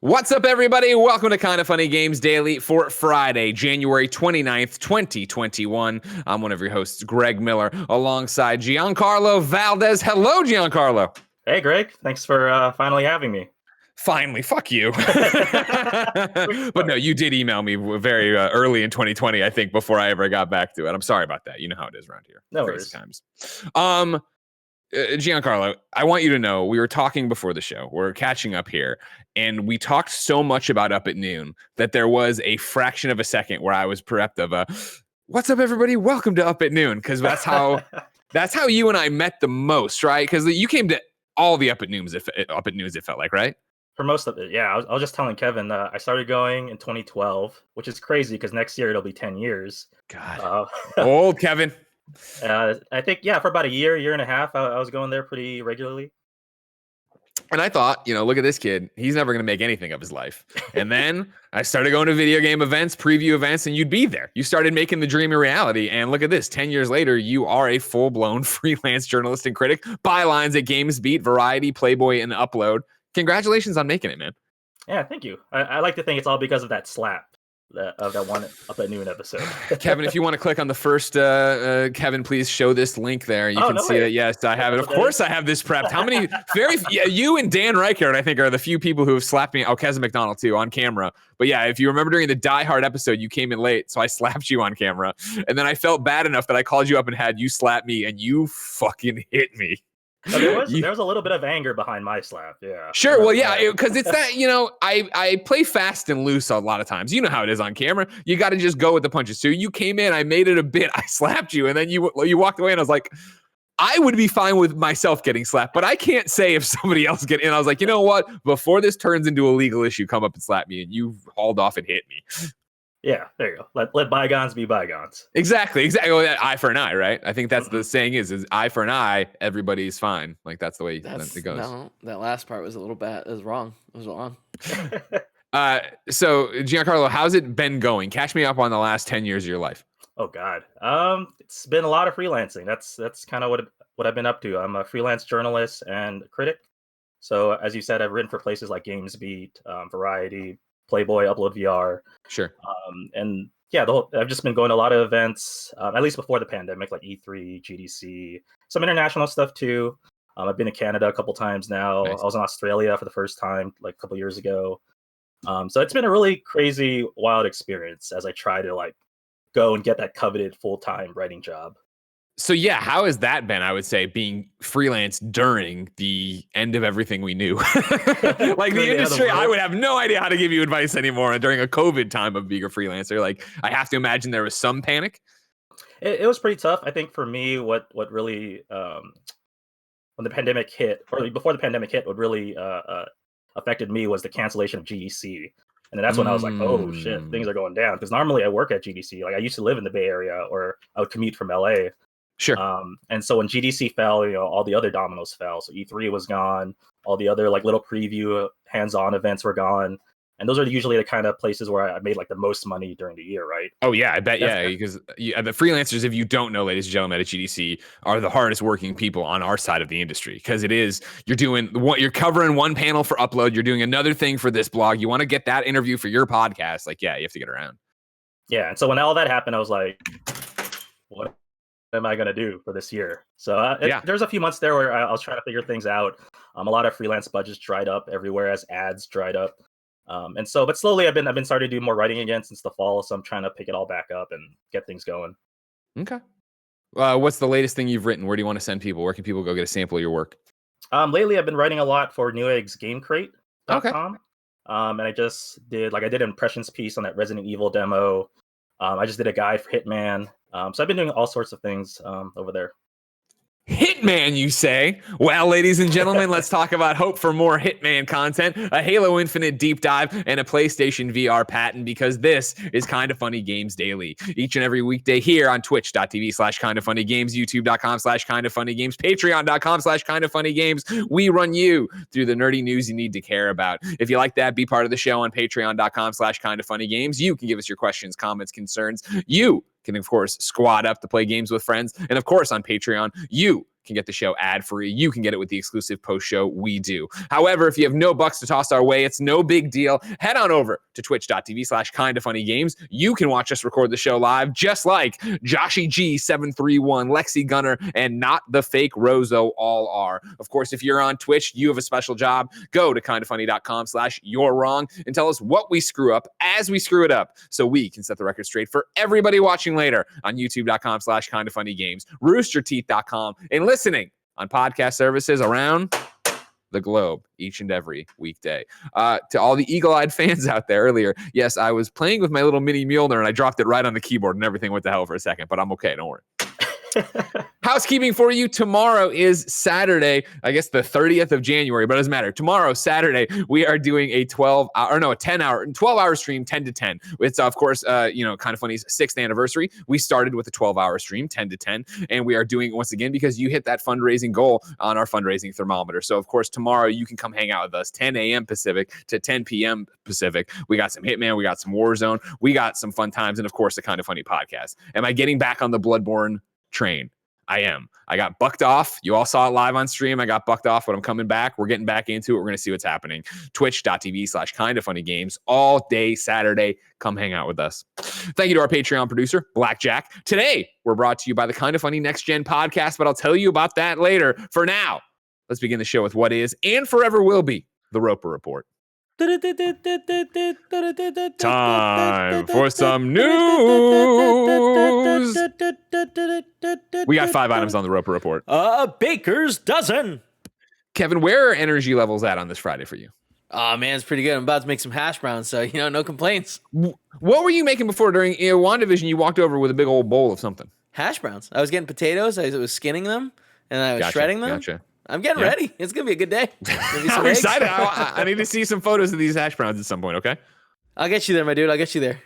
What's up, everybody? Welcome to Kinda Funny Games Daily for Friday, January 29th, 2021. I'm one of your hosts, Greg Miller, alongside Giancarlo Valdes. Hello, Giancarlo. Hey, Greg. Thanks for finally having me. Finally, fuck you. But no, you did email me very early in 2020, I think, before I ever got back to it. I'm sorry about that. You know how it is around here. No Crazy worries. times. Giancarlo, I want you to know we were talking before the show. We're catching up here, and we talked so much about Up at Noon that there was a fraction of a second where I was prepped of "What's up, everybody? Welcome to Up at Noon," because that's how you and I met the most, right? Because you came to all the Up at Noons. It felt like, right? For most of it, yeah. I was just telling Kevin I started going in 2012, which is crazy because next year it'll be 10 years. God, old Kevin. I think, yeah, for about a year and a half, I was going there pretty regularly. And I thought, look at this kid. He's never going to make anything of his life. And then I started going to video game events, preview events, and you'd be there. You started making the dream a reality. And look at this. 10 years later, you are a full-blown freelance journalist and critic. Bylines at GamesBeat, Variety, Playboy, and Upload. Congratulations on making it, man. Yeah, thank you. I like to think it's all because of that slap. Of that one Up at Noon episode. Kevin, if you want to click on the first, Kevin, please show this link there. You can see that, yes, I have it. Of course I have this prepped. How many, you and Dan Reichert, I think, are the few people who have slapped me. Oh, Kevin McDonald, too, on camera. But yeah, if you remember during the Die Hard episode, you came in late, so I slapped you on camera. And then I felt bad enough that I called you up and had you slap me, and you fucking hit me. No, there was a little bit of anger behind my slap, yeah. Sure, well, yeah, because it's that, I play fast and loose a lot of times. You know how it is on camera. You got to just go with the punches. So you came in, I made it a bit, I slapped you, and then you walked away, and I was like, I would be fine with myself getting slapped, but I can't say if somebody else get in. I was like, you know what? Before this turns into a legal issue, come up and slap me, and you hauled off and hit me. Yeah, there you go. Let bygones be bygones. Exactly. Eye for an eye, right? I think that's the saying is eye for an eye, everybody's fine. Like that's the way it goes. No, that last part was a little bad. It was wrong. So Giancarlo, how's it been going? Catch me up on the last 10 years of your life. Oh God. It's been a lot of freelancing. That's kind of what I've been up to. I'm a freelance journalist and critic. So as you said, I've written for places like GamesBeat, Variety, Playboy, Upload VR. Sure. And yeah, I've just been going to a lot of events, at least before the pandemic, like E3, GDC, some international stuff too. I've been to Canada a couple times now. Nice. I was in Australia for the first time like a couple years ago. So it's been a really crazy, wild experience as I try to go and get that coveted full-time writing job. So yeah, how has that been, I would say, being freelance during the end of everything we knew? Like the industry, I would have no idea how to give you advice anymore during a COVID time of being a freelancer. Like I have to imagine there was some panic. It was pretty tough. I think for me, what really, when the pandemic hit, or before the pandemic hit, what really affected me was the cancellation of GDC. And then that's when I was like, oh shit, things are going down. Because normally I work at GDC. Like I used to live in the Bay Area, or I would commute from LA. Sure. And so when GDC fell, all the other dominoes fell. So E3 was gone. All the other little preview hands-on events were gone. And those are usually the kind of places where I made the most money during the year, right? Oh yeah, I bet. Yeah, because the freelancers, if you don't know, ladies and gentlemen, at GDC are the hardest working people on our side of the industry, because you're covering one panel for Upload, you're doing another thing for this blog, you want to get that interview for your podcast. You have to get around. Yeah, and so when all that happened, I was like, what am I going to do for this year? So there's a few months there where I was trying to figure things out. A lot of freelance budgets dried up everywhere as ads dried up. But slowly I've been starting to do more writing again since the fall. So I'm trying to pick it all back up and get things going. Okay. What's the latest thing you've written? Where do you want to send people? Where can people go get a sample of your work? Lately I've been writing a lot for NeweggsGameCrate.com. Okay. And I just did I did an impressions piece on that Resident Evil demo. I just did a guide for Hitman. So I've been doing all sorts of things over there. Hitman, you say? Well, ladies and gentlemen, let's talk about hope for more Hitman content, a Halo Infinite deep dive, and a PlayStation VR patent, because this is Kinda Funny Games Daily. Each and every weekday here on twitch.tv/kindafunnygames, youtube.com/kindafunnygames, patreon.com/kindafunnygames. We run you through the nerdy news you need to care about. If you like that, be part of the show on patreon.com/kindafunnygames. You can give us your questions, comments, concerns. You can, of course, squad up to play games with friends. And, of course, on Patreon, you can get the show ad-free. You can get it with the exclusive post-show we do. However, if you have no bucks to toss our way, it's no big deal. Head on over to twitch.tv/kindafunnygames. You can watch us record the show live, just like Joshy G731, Lexi Gunner, and Not the Fake Rozo all are. Of course, if you're on Twitch, you have a special job. Go to kindafunny.com/you're-wrong and tell us what we screw up as we screw it up, so we can set the record straight for everybody watching later on youtube.com/kindafunnygames, roosterteeth.com, and listening on podcast services around the globe each and every weekday. To all the eagle-eyed fans out there earlier, yes, I was playing with my little mini Mjolnir and I dropped it right on the keyboard and everything went to hell for a second, but I'm okay, don't worry. Housekeeping for you. Tomorrow is Saturday, I guess the 30th of January, but it doesn't matter. Tomorrow, Saturday, we are doing a 12-hour stream, 10 to 10. It's, of course, Kind of Funny's 6th anniversary. We started with a 12-hour stream, 10 to 10, and we are doing it once again because you hit that fundraising goal on our fundraising thermometer. So, of course, tomorrow you can come hang out with us, 10 a.m. Pacific to 10 p.m. Pacific. We got some Hitman, we got some Warzone, we got some fun times, and, of course, the Kind of Funny podcast. Am I getting back on the Bloodborne train? I am. I got bucked off. You all saw it live on stream. I got bucked off, but I'm coming back. We're getting back into it. We're going to see what's happening. Twitch.tv/kindafunnygames all day Saturday. Come hang out with us. Thank you to our Patreon producer, Blackjack. Today, we're brought to you by the Kind of Funny Next Gen podcast, but I'll tell you about that later. For now, let's begin the show with what is and forever will be the Roper Report. Time for some news. We got 5 items on the Roper Report. A baker's dozen. Kevin, where are energy levels at on this Friday for you? Oh, man, it's pretty good. I'm about to make some hash browns, so, no complaints. What were you making before during WandaVision? You walked over with a big old bowl of something. Hash browns. I was getting potatoes. I was skinning them, and I was shredding them. Gotcha. I'm getting ready. It's going to be a good day. I'm excited. I need to see some photos of these hash browns at some point, okay? I'll get you there, my dude. I'll get you there.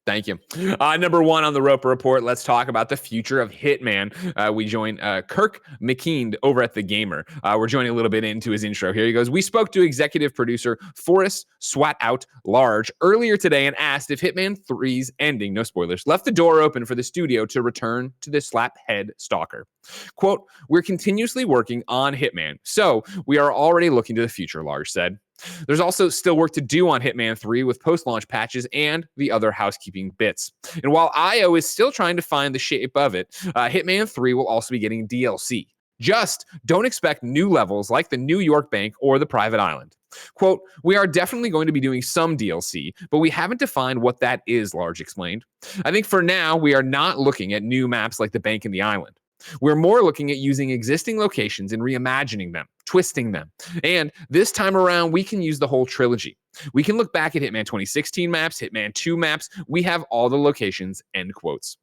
Thank you. Number 1 on the Roper Report, let's talk about the future of Hitman. We join Kirk McKeand over at The Gamer. We're joining a little bit into his intro here. He goes, we spoke to executive producer Forrest Swat Out Large earlier today and asked if Hitman 3's ending, no spoilers, left the door open for the studio to return to the slaphead stalker. Quote, we're continuously working on Hitman, so we are already looking to the future, Large said. There's also still work to do on Hitman 3 with post-launch patches and the other housekeeping bits. And while IO is still trying to find the shape of it, Hitman 3 will also be getting DLC. Just don't expect new levels like the New York Bank or the Private Island. Quote, we are definitely going to be doing some DLC, but we haven't defined what that is, Large explained. I think for now, we are not looking at new maps like the Bank and the Island. We're more looking at using existing locations and reimagining them, twisting them. And this time around, we can use the whole trilogy. We can look back at Hitman 2016 maps, Hitman 2 maps. We have all the locations, end quotes.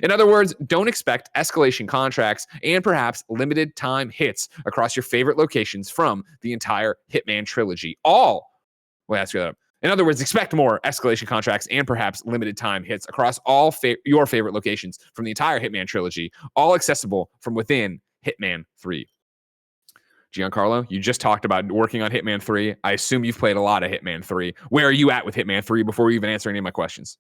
In other words, don't expect escalation contracts and perhaps limited time hits across your favorite locations from the entire Hitman trilogy. In other words, expect more escalation contracts and perhaps limited time hits across all your favorite locations from the entire Hitman trilogy, all accessible from within Hitman 3. Giancarlo, you just talked about working on Hitman 3. I assume you've played a lot of Hitman 3. Where are you at with Hitman 3 before we even answer any of my questions?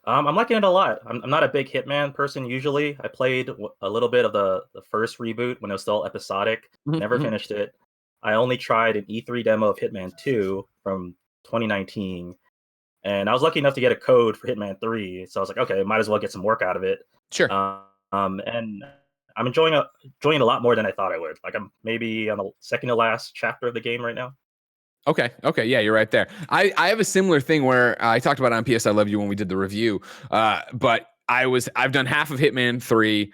I'm liking it a lot. I'm not a big Hitman person usually. I played a little bit of the first reboot when it was still episodic. Never finished it. I only tried an E3 demo of Hitman 2 from 2019, and I was lucky enough to get a code for Hitman 3, so I was like, okay, might as well get some work out of it. Sure. And I'm enjoying it a lot more than I thought I would. Like, I'm maybe on the second to last chapter of the game right now. Okay, yeah, you're right there. I have a similar thing where I talked about it on PS I Love You when we did the review, but I've done half of Hitman 3,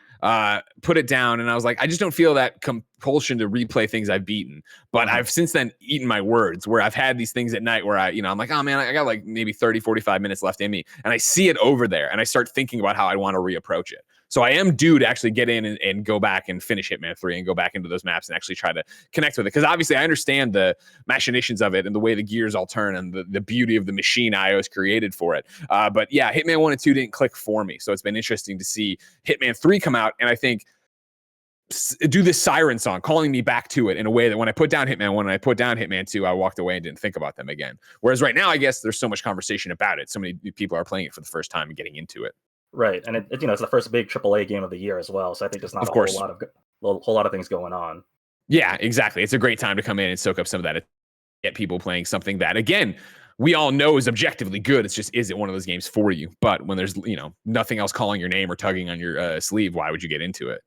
put it down, and I was like, I just don't feel that compulsion to replay things I've beaten. But I've since then eaten my words, where I've had these things at night where I'm like, oh man, I got like maybe 30, 45 minutes left in me, and I see it over there, and I start thinking about how I want to reapproach it. So I am due to actually get in and go back and finish Hitman 3 and go back into those maps and actually try to connect with it. Because obviously I understand the machinations of it and the way the gears all turn and the beauty of the machine IO's created for it. But yeah, Hitman 1 and 2 didn't click for me. So it's been interesting to see Hitman 3 come out and I think do this siren song, calling me back to it in a way that when I put down Hitman 1 and I put down Hitman 2, I walked away and didn't think about them again. Whereas right now, I guess there's so much conversation about it. So many people are playing it for the first time and getting into it. Right, and it's the first big AAA game of the year as well, so I think there's not a whole lot of whole lot of things going on. Yeah, exactly. It's a great time to come in and soak up some of that, get people playing something that, again, we all know is objectively good. It's just, is it one of those games for you? But when there's, nothing else calling your name or tugging on your sleeve, why would you get into it?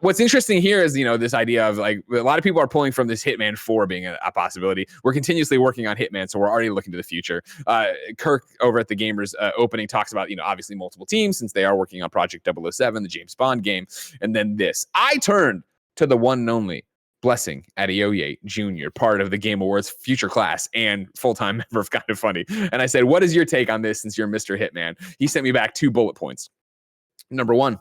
What's interesting here is, this idea of like, a lot of people are pulling from this Hitman 4 being a possibility. We're continuously working on Hitman, so we're already looking to the future. Kirk over at the Gamers opening talks about, obviously multiple teams, since they are working on Project 007, the James Bond game. And then this, I turned to the one and only Blessing Adeoye Jr., part of the Game Awards future class and full-time member of Kind of Funny. And I said, what is your take on this since you're Mr. Hitman? He sent me back 2 bullet points. Number 1,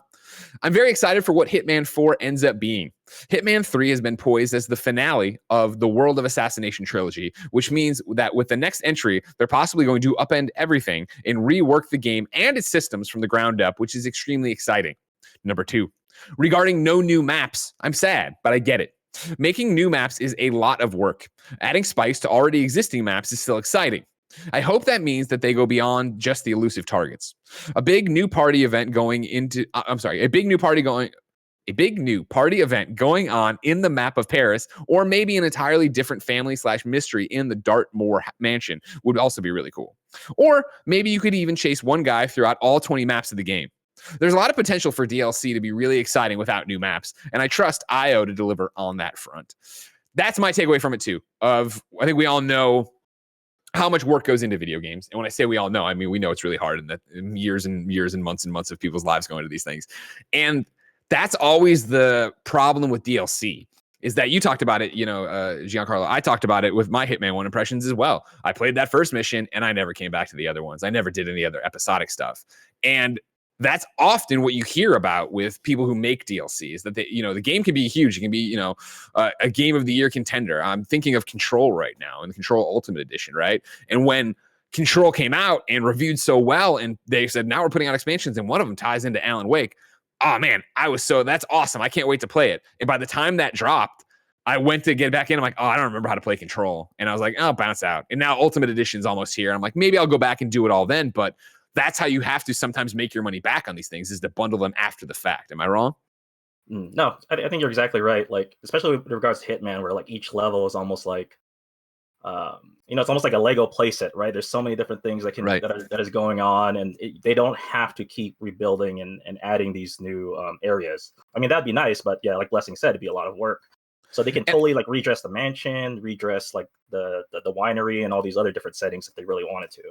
I'm very excited for what Hitman 4 ends up being. Hitman 3 has been poised as the finale of the World of Assassination trilogy, which means that with the next entry, they're possibly going to upend everything and rework the game and its systems from the ground up, which is extremely exciting. Number 2, regarding no new maps, I'm sad, but I get it. Making new maps is a lot of work. Adding spice to already existing maps is still exciting. I hope that means that they go beyond just the elusive targets. A big new party event going on in the map of Paris, or maybe an entirely different family/mystery in the Dartmoor mansion would also be really cool. Or maybe you could even chase one guy throughout all 20 maps of the game. There's a lot of potential for DLC to be really exciting without new maps, and I trust IO to deliver on that front. That's my takeaway from it too. I think we all know how much work goes into video games. And when I say we all know, I mean, we know it's really hard, and that years and years and months of people's lives go into these things. And that's always the problem with DLC, is that you talked about it, Giancarlo, I talked about it with my Hitman 1 impressions as well. I played that first mission and I never came back to the other ones. I never did any other episodic stuff. And that's often what you hear about with people who make DLCs, that they, the game can be huge. It can be, a game of the year contender. I'm thinking of Control right now, and Control Ultimate Edition, right? And when Control came out and reviewed so well, and they said, now we're putting out expansions, and one of them ties into Alan Wake. Oh man, that's awesome. I can't wait to play it. And by the time that dropped, I went to get back in. I'm like, I don't remember how to play Control. And I was like, bounce out. And now Ultimate Edition's almost here. I'm like, maybe I'll go back and do it all then, but that's how you have to sometimes make your money back on these things, is to bundle them after the fact. Am I wrong? No, I think you're exactly right. Like, especially with regards to Hitman, where like each level is almost like, it's almost like a Lego playset, right? There's so many different things that is going on, and they don't have to keep rebuilding and adding these new areas. I mean, that'd be nice, but yeah, like Blessing said, it'd be a lot of work. So they can totally like redress the mansion, redress like the winery and all these other different settings if they really wanted to.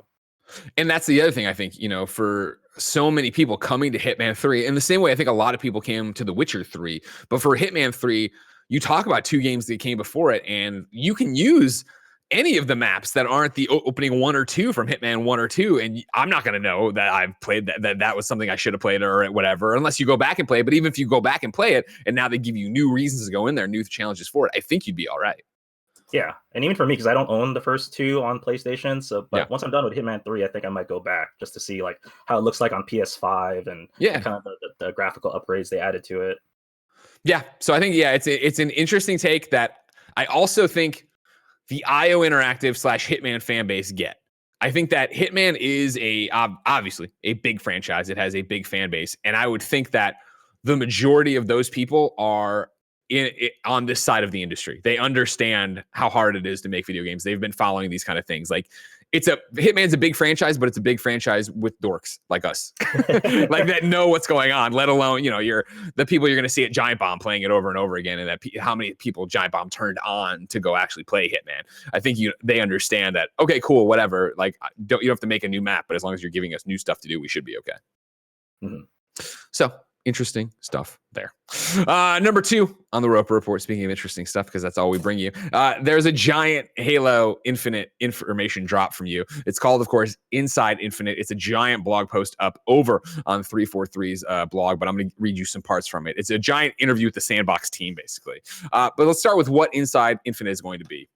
And that's the other thing, I think, for so many people coming to Hitman 3, in the same way I think a lot of people came to The Witcher 3, but for Hitman 3, you talk about 2 games that came before it, and you can use any of the maps that aren't the opening 1 or 2 from Hitman 1 or 2, and I'm not going to know that I've played that was something I should have played or whatever, unless you go back and play it. But even if you go back and play it, and now they give you new reasons to go in there, new challenges for it, I think you'd be all right. Yeah, and even for me, because I don't own the first 2 on PlayStation, once I'm done with Hitman 3, I think I might go back just to see like how it looks like on PS5 and kind of the graphical upgrades they added to it. Yeah, so I think it's an interesting take that I also think the IO Interactive / Hitman fan base get. I think that Hitman is obviously a big franchise. It has a big fan base, and I would think that the majority of those people are on this side of the industry. They understand how hard it is to make video games. They've been following these kind of things. Like Hitman's a big franchise, but it's a big franchise with dorks like us, like that know what's going on. Let alone the people you're going to see at Giant Bomb playing it over and over again, and that how many people Giant Bomb turned on to go actually play Hitman. I think they understand that. Okay, cool, whatever. Like you don't have to make a new map, but as long as you're giving us new stuff to do, we should be okay. Mm-hmm. So. Interesting stuff there. Number 2 on the Roper Report, speaking of interesting stuff, because that's all we bring you. There's a giant Halo Infinite information drop from you. It's called, of course, Inside Infinite. It's a giant blog post up over on 343's blog, but I'm going to read you some parts from it. It's a giant interview with the Sandbox team, basically. But let's start with what Inside Infinite is going to be.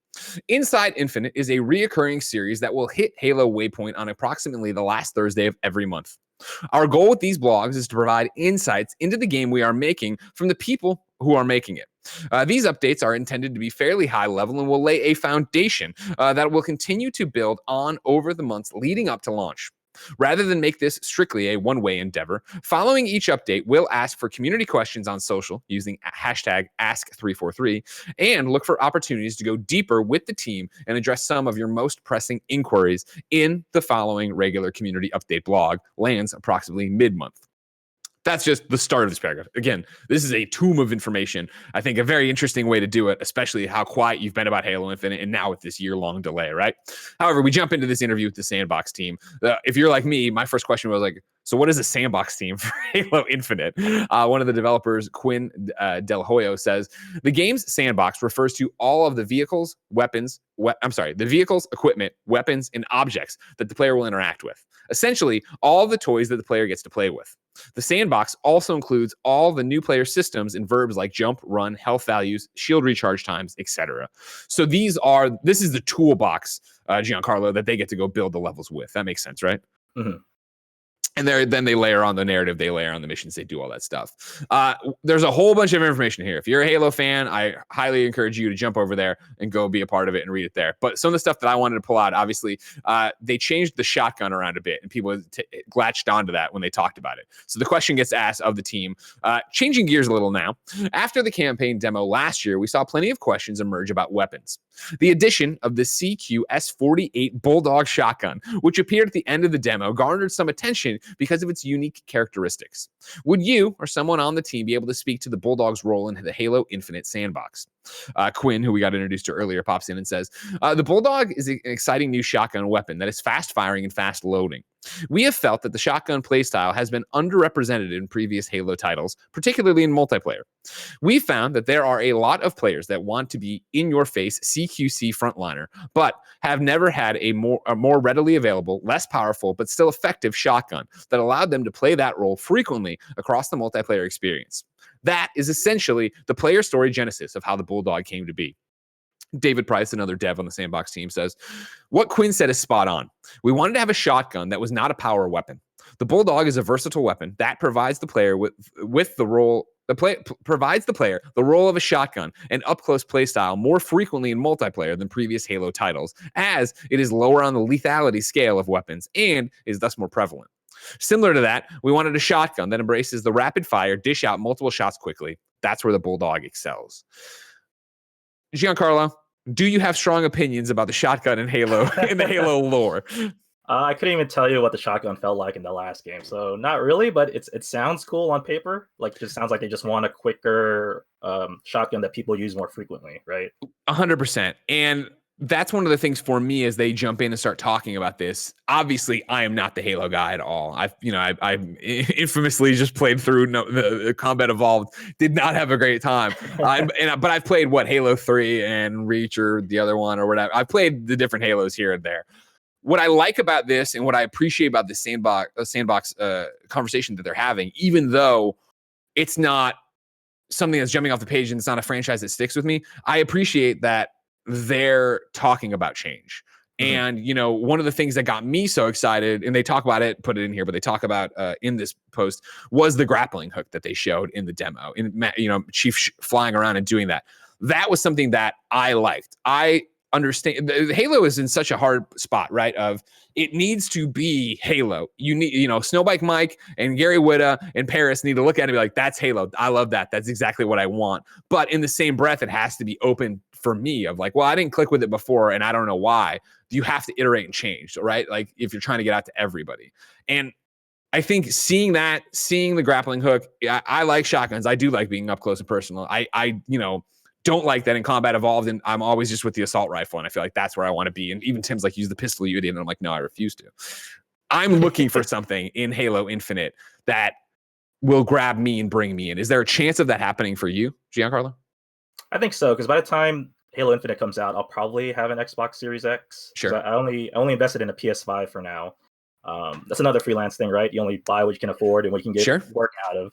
Inside Infinite is a reoccurring series that will hit Halo Waypoint on approximately the last Thursday of every month. Our goal with these blogs is to provide insights into the game we are making from the people who are making it. These updates are intended to be fairly high level and will lay a foundation that will continue to build on over the months leading up to launch. Rather than make this strictly a one-way endeavor, following each update, we'll ask for community questions on social using hashtag Ask343 and look for opportunities to go deeper with the team and address some of your most pressing inquiries in the following regular community update blog. Lands approximately mid-month. That's just the start of this paragraph. Again, this is a tomb of information. I think a very interesting way to do it, especially how quiet you've been about Halo Infinite and now with this year-long delay, right? However, we jump into this interview with the Sandbox team. If you're like me, my first question was like, so what is a Sandbox team for Halo Infinite? One of the developers, Quinn Del Hoyo, says, the game's sandbox refers to all of the vehicles, equipment, weapons, and objects that the player will interact with. Essentially, all the toys that the player gets to play with. The sandbox also includes all the new player systems and verbs like jump, run, health values, shield recharge times, etc. So this is the toolbox, Giancarlo, that they get to go build the levels with. That makes sense, right? Mm-hmm. And then they layer on the narrative, they layer on the missions, they do all that stuff. There's a whole bunch of information here. If you're a Halo fan, I highly encourage you to jump over there and go be a part of it and read it there. But some of the stuff that I wanted to pull out, obviously, they changed the shotgun around a bit, and people latched onto that when they talked about it. So the question gets asked of the team, changing gears a little now. After the campaign demo last year, we saw plenty of questions emerge about weapons. The addition of the CQ S48 Bulldog shotgun, which appeared at the end of the demo, garnered some attention because of its unique characteristics. Would you or someone on the team be able to speak to the Bulldog's role in the Halo Infinite sandbox? Quinn, who we got introduced to earlier, pops in and says, the Bulldog is an exciting new shotgun weapon that is fast firing and fast loading. We have felt that the shotgun playstyle has been underrepresented in previous Halo titles, particularly in multiplayer. We found that there are a lot of players that want to be in-your-face CQC frontliner, but have never had a more readily available, less powerful, but still effective shotgun that allowed them to play that role frequently across the multiplayer experience. That is essentially the player story genesis of how the Bulldog came to be. David Price, another dev on the Sandbox team, says, what Quinn said is spot on. We wanted to have a shotgun that was not a power weapon. The Bulldog is a versatile weapon that provides the player provides the player the role of a shotgun and up-close playstyle more frequently in multiplayer than previous Halo titles, as it is lower on the lethality scale of weapons and is thus more prevalent. Similar to that, we wanted a shotgun that embraces the rapid fire, dish out multiple shots quickly. That's where the Bulldog excels. Giancarlo, do you have strong opinions about the shotgun in Halo in the Halo lore? I couldn't even tell you what the shotgun felt like in the last game, so not really. But it sounds cool on paper. Like, it just sounds like they just want a quicker shotgun that people use more frequently, right? 100%. And that's one of the things for me as they jump in and start talking about this. Obviously, I am not the Halo guy at all. I infamously just played through the Combat Evolved. Did not have a great time. But I've played Halo 3 and Reach or the other one or whatever. I've played the different Halos here and there. What I like about this and what I appreciate about the sandbox conversation that they're having, even though it's not something that's jumping off the page and it's not a franchise that sticks with me, I appreciate that they're talking about change. Mm-hmm. And, one of the things that got me so excited, and they talk about it, put it in here, but they talk about in this post, was the grappling hook that they showed in the demo. Chief flying around and doing that. That was something that I liked. I understand Halo is in such a hard spot, right? Of it needs to be Halo. You need, Snowbike Mike and Gary Whitta and Paris need to look at it and be like, that's Halo. I love that. That's exactly what I want. But in the same breath, it has to be open for me of like, well, I didn't click with it before and I don't know why. You have to iterate and change, right? Like if you're trying to get out to everybody. And I think seeing the grappling hook, I like shotguns. I do like being up close and personal. I don't like that in Combat Evolved, and I'm always just with the assault rifle, and I feel like that's where I want to be. And even Tim's like, use the pistol, you idiot. And I'm like, no, I refuse to. I'm looking for something in Halo Infinite that will grab me and bring me in. Is there a chance of that happening for you, Giancarlo? I think so, because by the time Halo Infinite comes out, I'll probably have an Xbox Series X. Sure. I only invested in a PS5 for now. That's another freelance thing, right? You only buy what you can afford and what you can get work out of.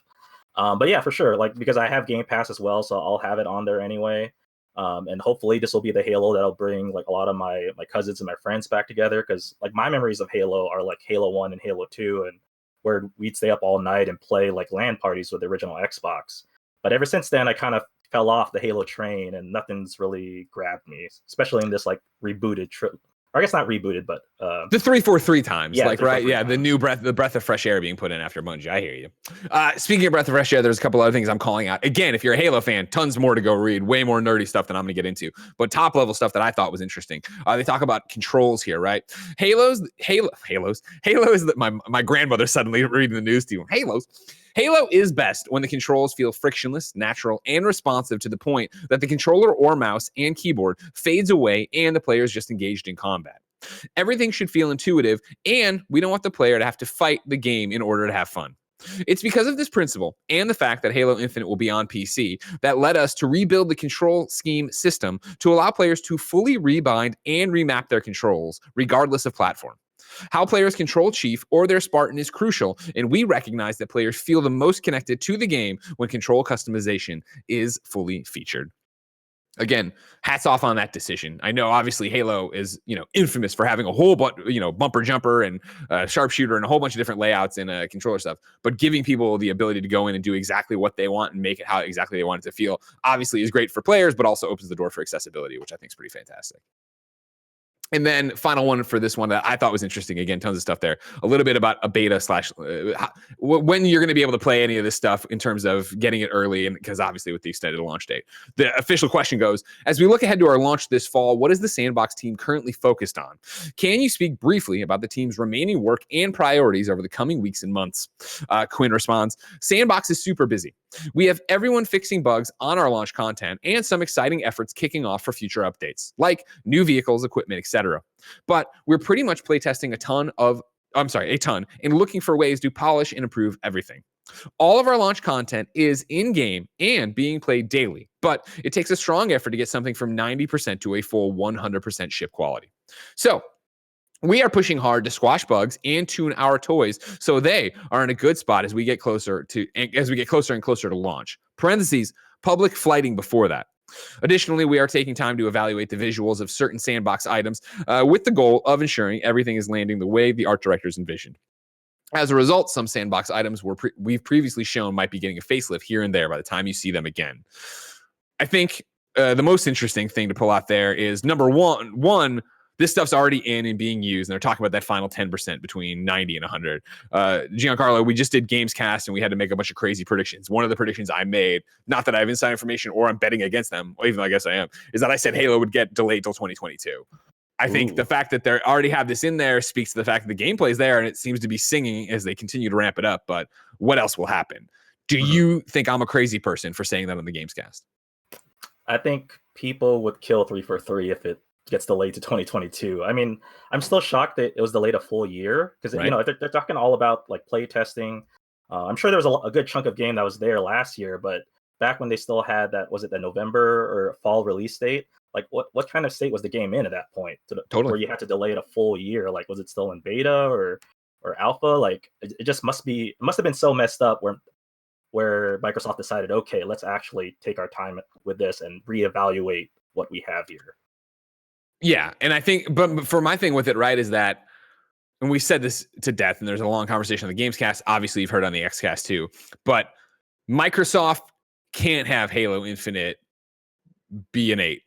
But yeah, for sure. Like, because I have Game Pass as well, so I'll have it on there anyway. And hopefully this will be the Halo that'll bring like a lot of my cousins and my friends back together. Because like my memories of Halo are like Halo 1 and Halo 2, and where we'd stay up all night and play like LAN parties with the original Xbox. But ever since then, I kind of fell off the Halo train, and nothing's really grabbed me, especially in this like rebooted or I guess not rebooted, but The 343 times, yeah, like, right? Yeah, the new the breath of fresh air being put in after Bungie. I hear you. Speaking of breath of fresh air, there's a couple other things I'm calling out. Again, if you're a Halo fan, tons more to go read, way more nerdy stuff than I'm going to get into. But top level stuff that I thought was interesting. They talk about controls here, right? Halo is my grandmother suddenly reading the news to you. Halo is best when the controls feel frictionless, natural, and responsive to the point that the controller or mouse and keyboard fades away and the player is just engaged in combat. Everything should feel intuitive, and we don't want the player to have to fight the game in order to have fun. It's because of this principle and the fact that Halo Infinite will be on PC that led us to rebuild the control scheme system to allow players to fully rebind and remap their controls, regardless of platform. How players control Chief or their Spartan is crucial, and we recognize that players feel the most connected to the game when control customization is fully featured. Again, hats off on that decision. I know obviously Halo is, infamous for having a whole bumper jumper and sharpshooter and a whole bunch of different layouts and controller stuff, but giving people the ability to go in and do exactly what they want and make it how exactly they want it to feel obviously is great for players, but also opens the door for accessibility, which I think is pretty fantastic. And then final one for this one that I thought was interesting. Again, tons of stuff there. A little bit about a beta / when you're going to be able to play any of this stuff in terms of getting it early, and because obviously with the extended launch date. The official question goes, as we look ahead to our launch this fall, what is the Sandbox team currently focused on? Can you speak briefly about the team's remaining work and priorities over the coming weeks and months? Quinn responds, Sandbox is super busy. We have everyone fixing bugs on our launch content and some exciting efforts kicking off for future updates, like new vehicles, equipment, etc. But we're pretty much playtesting a ton, and looking for ways to polish and improve everything. All of our launch content is in-game and being played daily, but it takes a strong effort to get something from 90% to a full 100% ship quality. So, we are pushing hard to squash bugs and tune our toys so they are in a good spot as we get closer and closer to launch. Parentheses, public flighting before that. Additionally, we are taking time to evaluate the visuals of certain Sandbox items with the goal of ensuring everything is landing the way the art directors envisioned. As a result, some Sandbox items we've previously shown might be getting a facelift here and there by the time you see them again. I think the most interesting thing to pull out there is number one, this stuff's already in and being used, and they're talking about that final 10% between 90 and 100. Giancarlo, we just did Gamescast, and we had to make a bunch of crazy predictions. One of the predictions I made, not that I have inside information or I'm betting against them, even though I guess I am, is that I said Halo would get delayed till 2022. I think the fact that they already have this in there speaks to the fact that the gameplay is there, and it seems to be singing as they continue to ramp it up. But what else will happen? Do you think I'm a crazy person for saying that on the Gamescast? I think people would kill 343 if it gets delayed to 2022. I mean, I'm still shocked that it was delayed a full year because they're talking all about like play testing. I'm sure there was a good chunk of game that was there last year, but back when they still had that, was it the November or fall release date? Like what kind of state was the game in at that point? Totally. Where you had to delay it a full year? Like, was it still in beta or alpha? Like, it just must have been so messed up where Microsoft decided, okay, let's actually take our time with this and reevaluate what we have here. Yeah, and I think, but for my thing with it, right, is that, and we said this to death, and there's a long conversation on the Gamescast. Obviously, you've heard on the Xcast too, but Microsoft can't have Halo Infinite be an 8.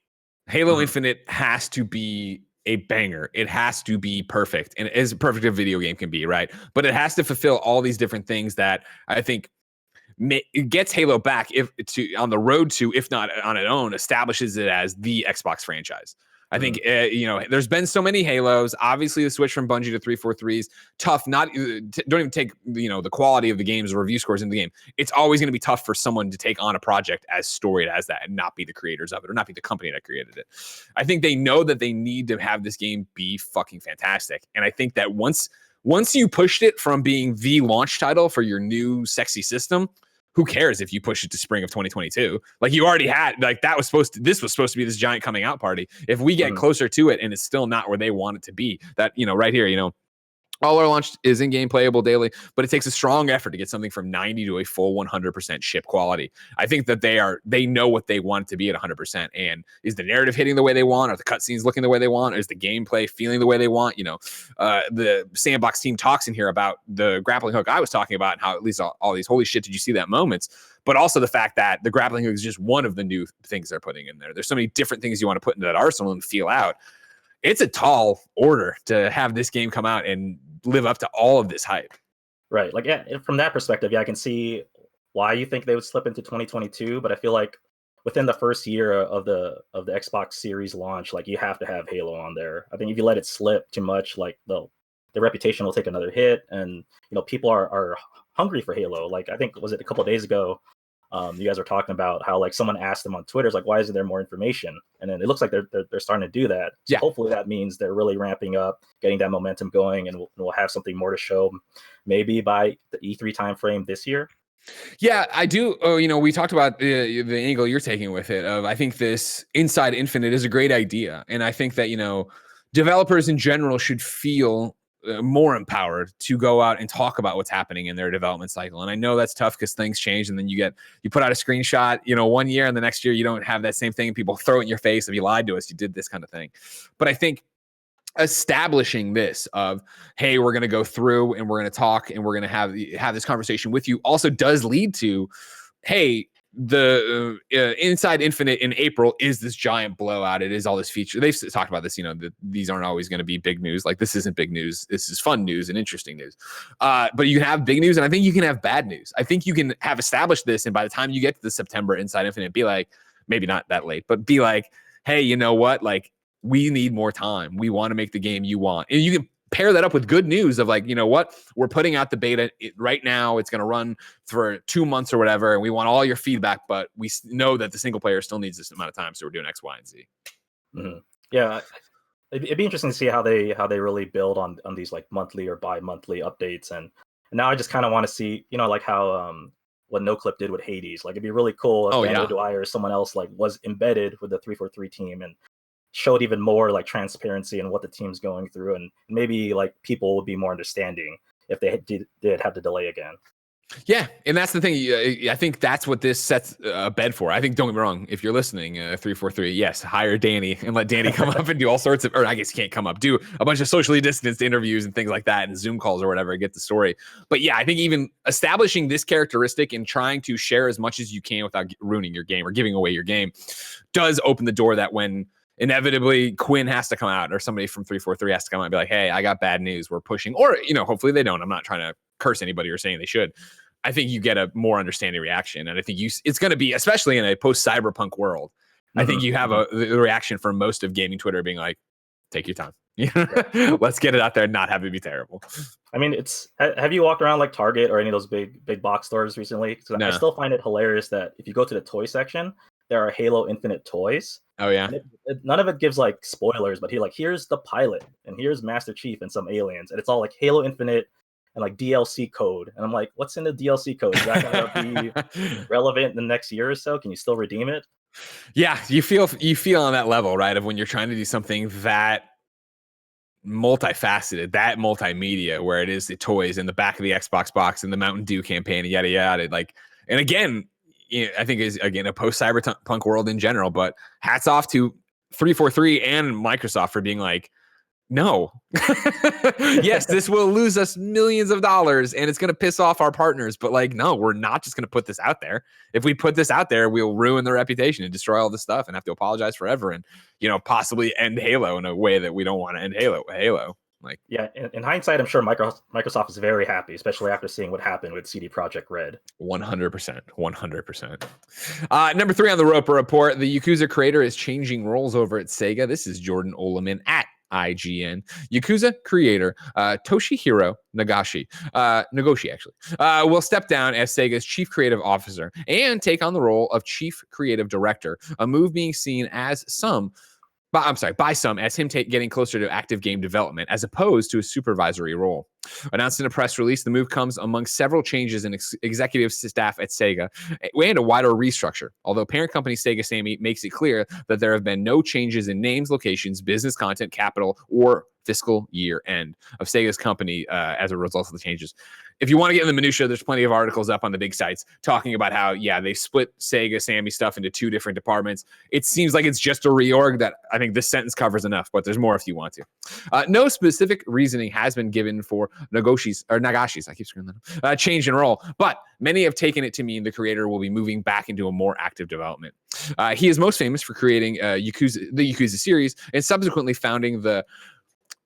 Halo Infinite has to be a banger. It has to be perfect, and as perfect a video game can be, right? But it has to fulfill all these different things that I think it gets Halo back on the road to, if not on its own, establishes it as the Xbox franchise. I think, there's been so many Halos. Obviously, the switch from Bungie to 343's tough. Don't even take, the quality of the games or review scores in the game. It's always going to be tough for someone to take on a project as storied as that and not be the creators of it or not be the company that created it. I think they know that they need to have this game be fucking fantastic. And I think that once you pushed it from being the launch title for your new sexy system, who cares if you push it to spring of 2022? Like, you already had, like, this was supposed to be this giant coming out party. If we get closer to it and it's still not where they want it to be, that, right here, all our launch is in-game playable daily, but it takes a strong effort to get something from 90 to a full 100% ship quality. I think that they know what they want it to be at 100%. And is the narrative hitting the way they want? Are the cutscenes looking the way they want? Or is the gameplay feeling the way they want? The Sandbox team talks in here about the grappling hook I was talking about, and how at least all these holy shit, did you see that moments? But also the fact that the grappling hook is just one of the new things they're putting in there. There's so many different things you want to put into that arsenal and feel out. it's a tall order to have this game come out and live up to all of this hype. Right. Like, yeah, from that perspective, yeah, I can see why you think they would slip into 2022, but I feel like within the first year of the Xbox Series launch, like you have to have Halo on there. I think if you let it slip too much, like the reputation will take another hit, and people are hungry for Halo. Like, I think, was it a couple of days ago, you guys were talking about how like someone asked them on Twitter, like, why isn't there more information? And then it looks like they're starting to do that. So hopefully that means they're really ramping up, getting that momentum going, and we'll have something more to show maybe by the E3 timeframe this year. Yeah, I do. We talked about the angle you're taking with it. I think this Inside Infinite is a great idea, and I think that developers in general should feel more empowered to go out and talk about what's happening in their development cycle. And I know that's tough because things change, and then you put out a screenshot, 1 year, and the next year you don't have that same thing, and people throw it in your face. If you lied to us, you did this kind of thing. But I think establishing this of, hey, we're going to go through and we're going to talk and we're going to have this conversation with you also does lead to, hey, the Inside Infinite in April is this giant blowout. It is all this feature. They've talked about this, these aren't always going to be big news. Like, this isn't big news. This is fun news and interesting news. But you can have big news, and I think you can have bad news. I think you can have established this, and by the time you get to the September Inside Infinite, be like, maybe not that late, but be like, hey, you know what? Like, we need more time. We want to make the game you want. And you can pair that up with good news of like, what? We're putting out the beta right now. It's going to run for 2 months or whatever. And we want all your feedback, but we know that the single player still needs this amount of time. So we're doing X, Y, and Z. Mm-hmm. Yeah. It'd be interesting to see how they really build on these like monthly or bi-monthly updates. And now I just kind of want to see, like how, what NoClip did with Hades. Like, it'd be really cool if Daniel Dwyer or someone else like was embedded with the 343 team and showed even more like transparency in what the team's going through, and maybe like people would be more understanding if they did have to delay again. Yeah, and that's the thing. I think that's what this sets a bed for. I think, don't get me wrong, if you're listening, 343, yes, hire Danny and let Danny come up and do all sorts of, or I guess he can't come up, do a bunch of socially distanced interviews and things like that and Zoom calls or whatever, get the story. But yeah, I think even establishing this characteristic and trying to share as much as you can without ruining your game or giving away your game does open the door that when inevitably Quinn has to come out or somebody from 343 has to come out and be like, hey, I got bad news, we're pushing, or hopefully they don't. I'm not trying to curse anybody or saying they should. I think you get a more understanding reaction, and I think it's going to be, especially in a post-cyberpunk world, I think you have the reaction from most of gaming Twitter being like, take your time. Let's get it out there and not have it be terrible. I mean, have you walked around like Target or any of those big box stores recently? No. I still find it hilarious that if you go to the toy section, there are Halo Infinite toys. Oh yeah. None of it gives like spoilers, but here's the pilot and here's Master Chief and some aliens, and it's all like Halo Infinite and like DLC code. And I'm like, what's in the DLC code? Is that going to be relevant in the next year or so? Can you still redeem it? Yeah, you feel on that level, right? Of when you're trying to do something that multifaceted, that multimedia, where it is the toys in the back of the Xbox box and the Mountain Dew campaign and yada yada. Like, and again, I think is again a post-cyberpunk world in general, but hats off to 343 and Microsoft for being like, no, yes, this will lose us millions of dollars and it's going to piss off our partners, but like, no, we're not just going to put this out there. If we put this out there, we'll ruin their reputation and destroy all this stuff and have to apologize forever and, possibly end Halo in a way that we don't want to end Halo. Like, yeah, in hindsight, I'm sure Microsoft is very happy, especially after seeing what happened with CD Projekt Red. 100%. Number 3 on the Roper Report, the Yakuza creator is changing roles over at Sega. This is Jordan Oloman at IGN. Yakuza creator Toshihiro Nagoshi will step down as Sega's chief creative officer and take on the role of chief creative director, a move being seen as by some as him getting closer to active game development as opposed to a supervisory role. Announced in a press release, the move comes among several changes in executive staff at Sega and a wider restructure. Although parent company Sega Sammy makes it clear that there have been no changes in names, locations, business content, capital, or fiscal year end of Sega's company as a result of the changes. If you want to get in the minutia, there's plenty of articles up on the big sites talking about how, they split Sega Sammy stuff into 2 different departments. It seems like it's just a reorg that I think this sentence covers enough, but there's more if you want to. No specific reasoning has been given for Nagashi's, I keep screwing that up, change in role, but many have taken it to mean the creator will be moving back into a more active development. He is most famous for creating the Yakuza series and subsequently founding the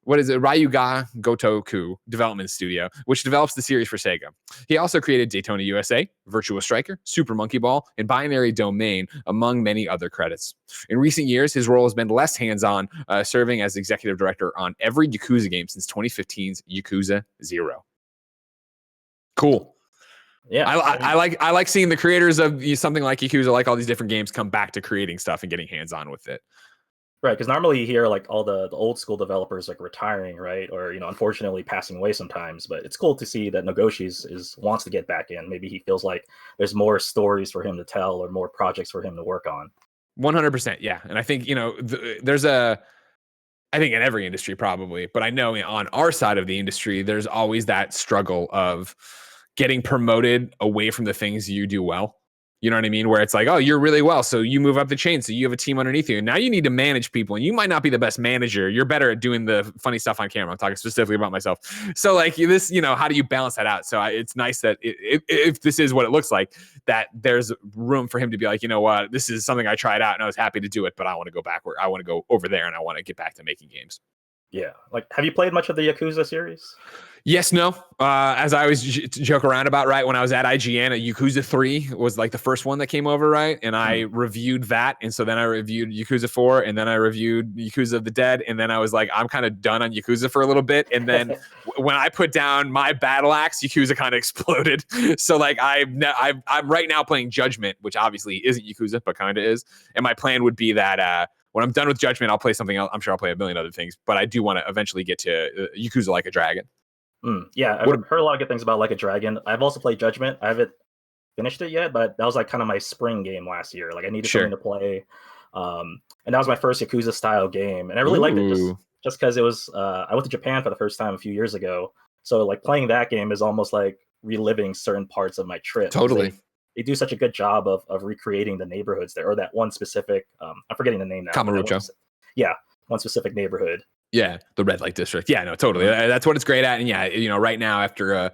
Ryuga Gotoku development studio, which develops the series for Sega. He also created Daytona USA, Virtua Striker, Super Monkey Ball, and Binary Domain, among many other credits. In recent years, his role has been less hands-on, serving as executive director on every Yakuza game since 2015's Yakuza 0. Cool. Yeah, I like seeing the creators of something like Yakuza, like all these different games, come back to creating stuff and getting hands-on with it. Right, because normally you hear like all the old school developers like retiring, right, or unfortunately passing away sometimes. But it's cool to see that Nogoshi wants to get back in. Maybe he feels like there's more stories for him to tell or more projects for him to work on. 100%, yeah. And I think there's I think in every industry probably, but I know on our side of the industry, there's always that struggle of getting promoted away from the things you do well. You know what I mean? Where it's like, oh, you're really well, so you move up the chain, so you have a team underneath you. And now you need to manage people, and you might not be the best manager. You're better at doing the funny stuff on camera. I'm talking specifically about myself. So like this, how do you balance that out? So it's nice that if this is what it looks like, that there's room for him to be like, you know what, this is something I tried out and I was happy to do it, but I want to go backward. I want to go over there and I want to get back to making games. Yeah. Like, have you played much of the Yakuza series? Yes, no. As I always joke around about, right? When I was at IGN, Yakuza 3 was like the first one that came over, right? And I reviewed that. And so then I reviewed Yakuza 4, and then I reviewed Yakuza of the Dead. And then I was like, I'm kind of done on Yakuza for a little bit. And then when I put down my battle axe, Yakuza kind of exploded. So like I'm right now playing Judgment, which obviously isn't Yakuza, but kind of is. And my plan would be that when I'm done with Judgment, I'll play something else. I'm sure I'll play a million other things, but I do want to eventually get to Yakuza Like a Dragon. Yeah, I've heard a lot of good things about Like a Dragon. I've also played Judgment. I haven't finished it yet, but that was like kind of my spring game last year. Like I needed something to play, and that was my first Yakuza style game, and I really liked it just because it was. I went to Japan for the first time a few years ago, so like playing that game is almost like reliving certain parts of my trip. Totally, they do such a good job of recreating the neighborhoods there, or that one specific. I'm forgetting the name now. Kamurocho. One specific neighborhood. Yeah, the red light district. Yeah, no, totally. That's what it's great at. And yeah, right now after a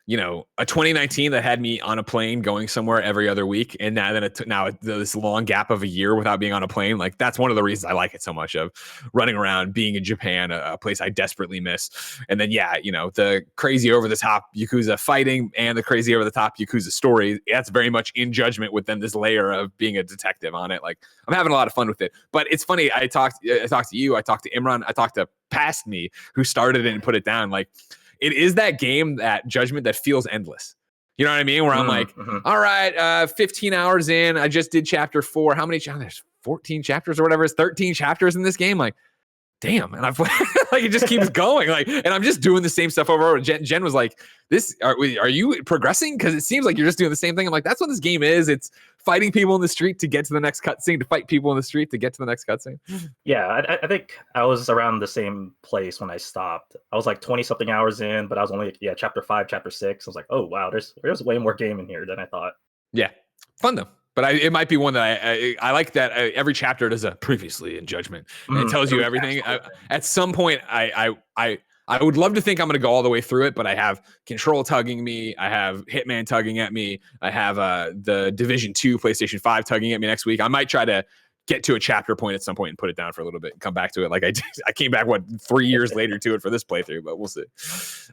2019 that had me on a plane going somewhere every other week, and now this long gap of a year without being on a plane, like that's one of the reasons I like it so much, of running around, being in Japan, a place I desperately miss. And then the crazy over the top Yakuza fighting and the crazy over the top Yakuza story, that's very much in Judgment with then this layer of being a detective on it. Like I'm having a lot of fun with it. But it's funny, I talked to you, I talked to Imran, I talked to past me who started it and put it down. Like it is that game, that Judgment, that feels endless. You know what I mean? Where I'm like, all right, 15 hours in, I just did chapter 4. How many chapters? There's 14 chapters or whatever. It's 13 chapters in this game. Like, damn. And I've like, it just keeps going. Like, and I'm just doing the same stuff over. Jen was like, are you progressing? Because it seems like you're just doing the same thing. I'm like, that's what this game is. It's fighting people in the street to get to the next cutscene, to fight people in the street to get to the next cutscene. Yeah, I think I was around the same place when I stopped. I was like 20 something hours in, but I was only chapter 5, chapter 6. I was like, oh wow, there's way more game in here than I thought. Yeah, fun though. But it might be one that I like, that every chapter does a previously in Judgment. And it tells you everything. At some point, I would love to think I'm going to go all the way through it, but I have Control tugging me. I have Hitman tugging at me. I have the Division 2 PlayStation 5 tugging at me next week. I might try to get to a chapter point at some point and put it down for a little bit and come back to it. Like I did. I came back 3 years later to it for this playthrough, but we'll see.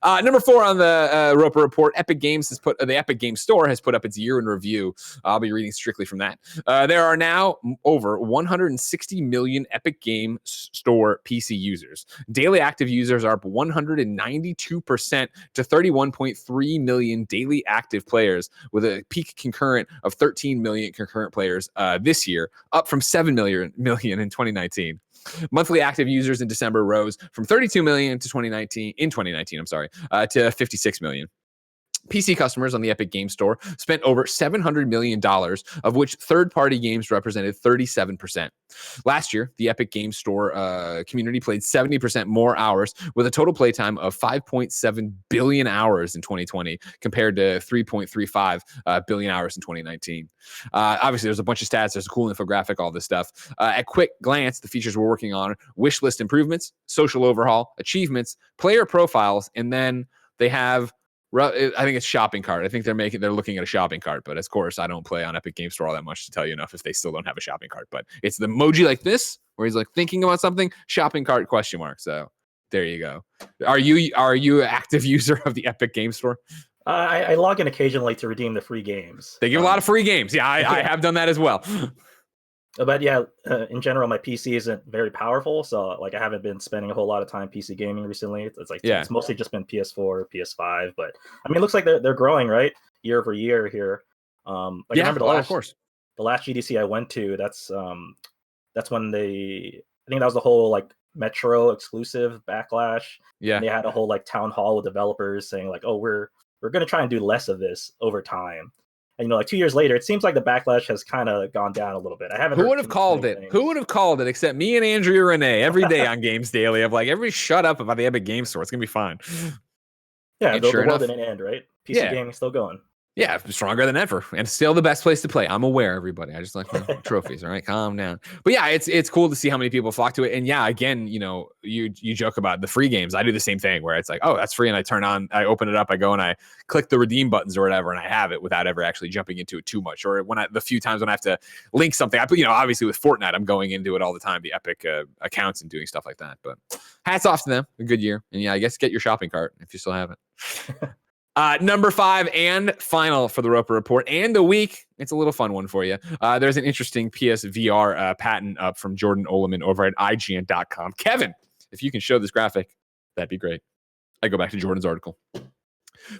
Number 4 on the Roper Report, the Epic Games Store has put up its year in review. I'll be reading strictly from that. There are now over 160 million Epic Game Store PC users. Daily active users are up 192% to 31.3 million daily active players, with a peak concurrent of 13 million concurrent players this year, up from 7 million in 2019. Monthly active users in December rose from 32 million to 2019 to 56 million. PC customers on the Epic Games Store spent over $700 million, of which third-party games represented 37%. Last year, the Epic Games Store community played 70% more hours, with a total playtime of 5.7 billion hours in 2020, compared to 3.35 billion hours in 2019. Obviously, there's a bunch of stats. There's a cool infographic, all this stuff. At quick glance, the features we're working on: wish list improvements, social overhaul, achievements, player profiles, and then they have I think it's shopping cart. I think they're looking at a shopping cart, but of course I don't play on Epic Games Store all that much to tell you enough if they still don't have a shopping cart. But it's the emoji like this where he's like thinking about something, shopping cart ? So there you go. Are you an active user of the Epic Games Store? I log in occasionally to redeem the free games. They give a lot of free games. Yeah, I have done that as well. But yeah, in general, my PC isn't very powerful, so like I haven't been spending a whole lot of time PC gaming recently. It's mostly just been PS4, PS5. But I mean, it looks like they're growing, right, year over year here. I remember of course, the last GDC I went to. That's when I think that was the whole like Metro exclusive backlash. Yeah, and they had a whole like town hall with developers saying like, oh, we're going to try and do less of this over time. And, like 2 years later, it seems like the backlash has kind of gone down a little bit. I haven't. Who would have called it? Who would have called it except me and Andrea Renee every day on Games Daily? Of like, everybody shut up about the Epic Games Store. It's gonna be fine. Yeah, the world didn't end, right? PC gaming still going. Yeah, stronger than ever, and still the best place to play. I'm aware, everybody. I just like trophies. All right, calm down. But yeah, it's cool to see how many people flock to it. And yeah, again, you joke about the free games. I do the same thing where it's like, oh, that's free, and I open it up, I go and I click the redeem buttons or whatever, and I have it without ever actually jumping into it too much. Or the few times when I have to link something, obviously with Fortnite, I'm going into it all the time, the Epic accounts and doing stuff like that. But hats off to them, a good year. And yeah, I guess get your shopping cart if you still have it. Number 5 and final for the Roper Report and the week. It's a little fun one for you. There's an interesting PSVR patent up from Jordan Oloman over at IGN.com. Kevin, if you can show this graphic, that'd be great. I go back to Jordan's article.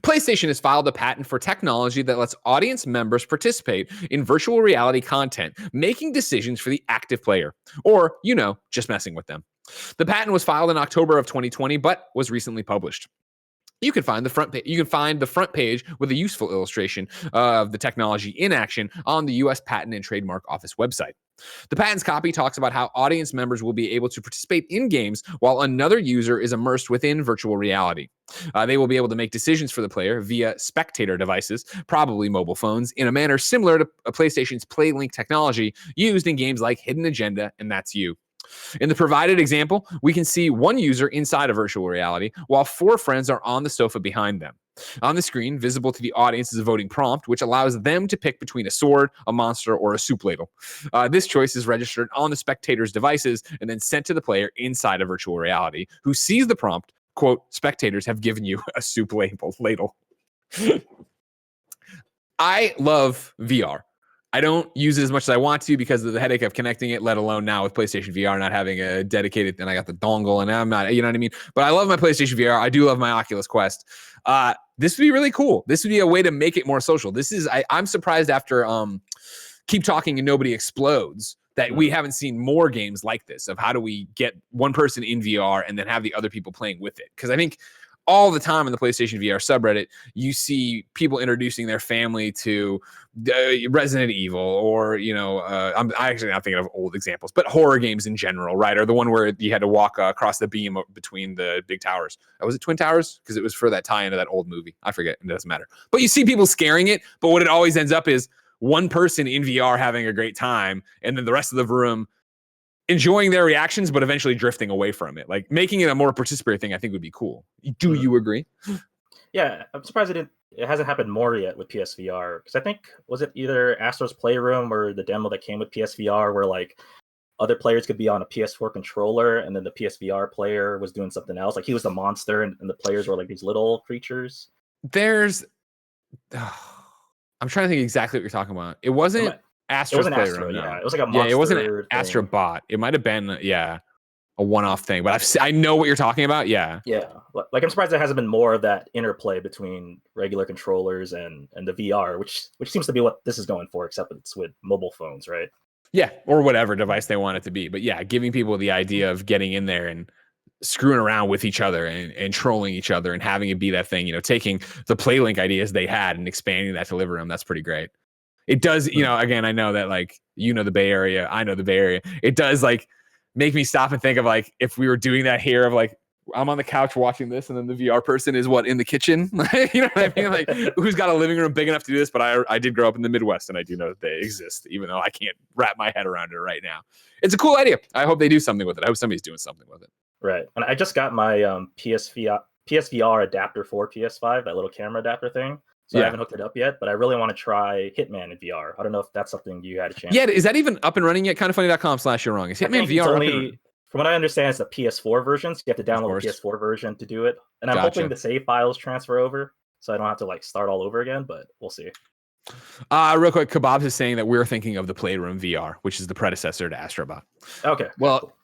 PlayStation has filed a patent for technology that lets audience members participate in virtual reality content, making decisions for the active player, or, just messing with them. The patent was filed in October of 2020, but was recently published. You can find the front page. You can find the front page with a useful illustration of the technology in action on the U.S. Patent and Trademark Office website. The patent's copy talks about how audience members will be able to participate in games while another user is immersed within virtual reality. They will be able to make decisions for the player via spectator devices, probably mobile phones, in a manner similar to PlayStation's PlayLink technology used in games like Hidden Agenda and That's You. In the provided example, we can see one user inside of virtual reality while 4 friends are on the sofa behind them. On the screen, visible to the audience is a voting prompt, which allows them to pick between a sword, a monster, or a soup ladle. This choice is registered on the spectator's devices and then sent to the player inside of virtual reality, who sees the prompt, quote, "Spectators have given you a soup ladle." I love VR. I don't use it as much as I want to because of the headache of connecting it, let alone now with PlayStation VR not having a dedicated, and I got the dongle and I'm not, you know what I mean? But I love my PlayStation VR. I do love my Oculus Quest. This would be really cool. This would be a way to make it more social. I'm surprised after Keep Talking and Nobody Explodes that we haven't seen more games like this of how do we get one person in VR and then have the other people playing with it. Because I think all the time in the PlayStation VR subreddit, you see people introducing their family to Resident Evil or, I'm actually not thinking of old examples, but horror games in general, right? Or the one where you had to walk across the beam between the big towers. Was it Twin Towers? Because it was for that tie into that old movie. I forget. It doesn't matter. But you see people scaring it. But what it always ends up is one person in VR having a great time and then the rest of the room enjoying their reactions, but eventually drifting away from it. Like making it a more participatory thing, I think would be cool. Do you agree? Yeah, I'm surprised it hasn't happened more yet with PSVR. Because I think, was it either Astro's Playroom or the demo that came with PSVR where like other players could be on a PS4 controller and then the PSVR player was doing something else. Like he was the monster and the players were like these little creatures. I'm trying to think exactly what you're talking about. It wasn't Astro's Playroom. Yeah, it was like a monster. Yeah, it wasn't Astro Bot. It might have been, a one-off thing. But I know what you're talking about. Yeah. Yeah. Like I'm surprised there hasn't been more of that interplay between regular controllers and the VR, which seems to be what this is going for, except it's with mobile phones, right? Yeah, or whatever device they want it to be. But yeah, giving people the idea of getting in there and screwing around with each other and trolling each other and having it be that thing, taking the PlayLink ideas they had and expanding that to live room. That's pretty great. It does, again, I know that like, the Bay Area, I know the Bay Area. It does like make me stop and think of like, if we were doing that here of like, I'm on the couch watching this and then the VR person is in the kitchen, you know what I mean? Like who's got a living room big enough to do this? But I did grow up in the Midwest and I do know that they exist, even though I can't wrap my head around it right now. It's a cool idea. I hope they do something with it. I hope somebody's doing something with it. Right. And I just got my PSVR PSVR adapter for PS5, that little camera adapter thing. So I haven't hooked it up yet, but I really want to try Hitman in VR. I don't know if that's something you had a chance. Yeah, is that even up and running yet? Kindoffunny.com/you're wrong. Is Hitman VR only, from what I understand, it's the PS4 version, so you have to download the PS4 version to do it. And I'm hoping the save files transfer over, so I don't have to like start all over again, but we'll see. Real quick, Kebabs is saying that we're thinking of the Playroom VR, which is the predecessor to Astrobot. Okay. Well, cool.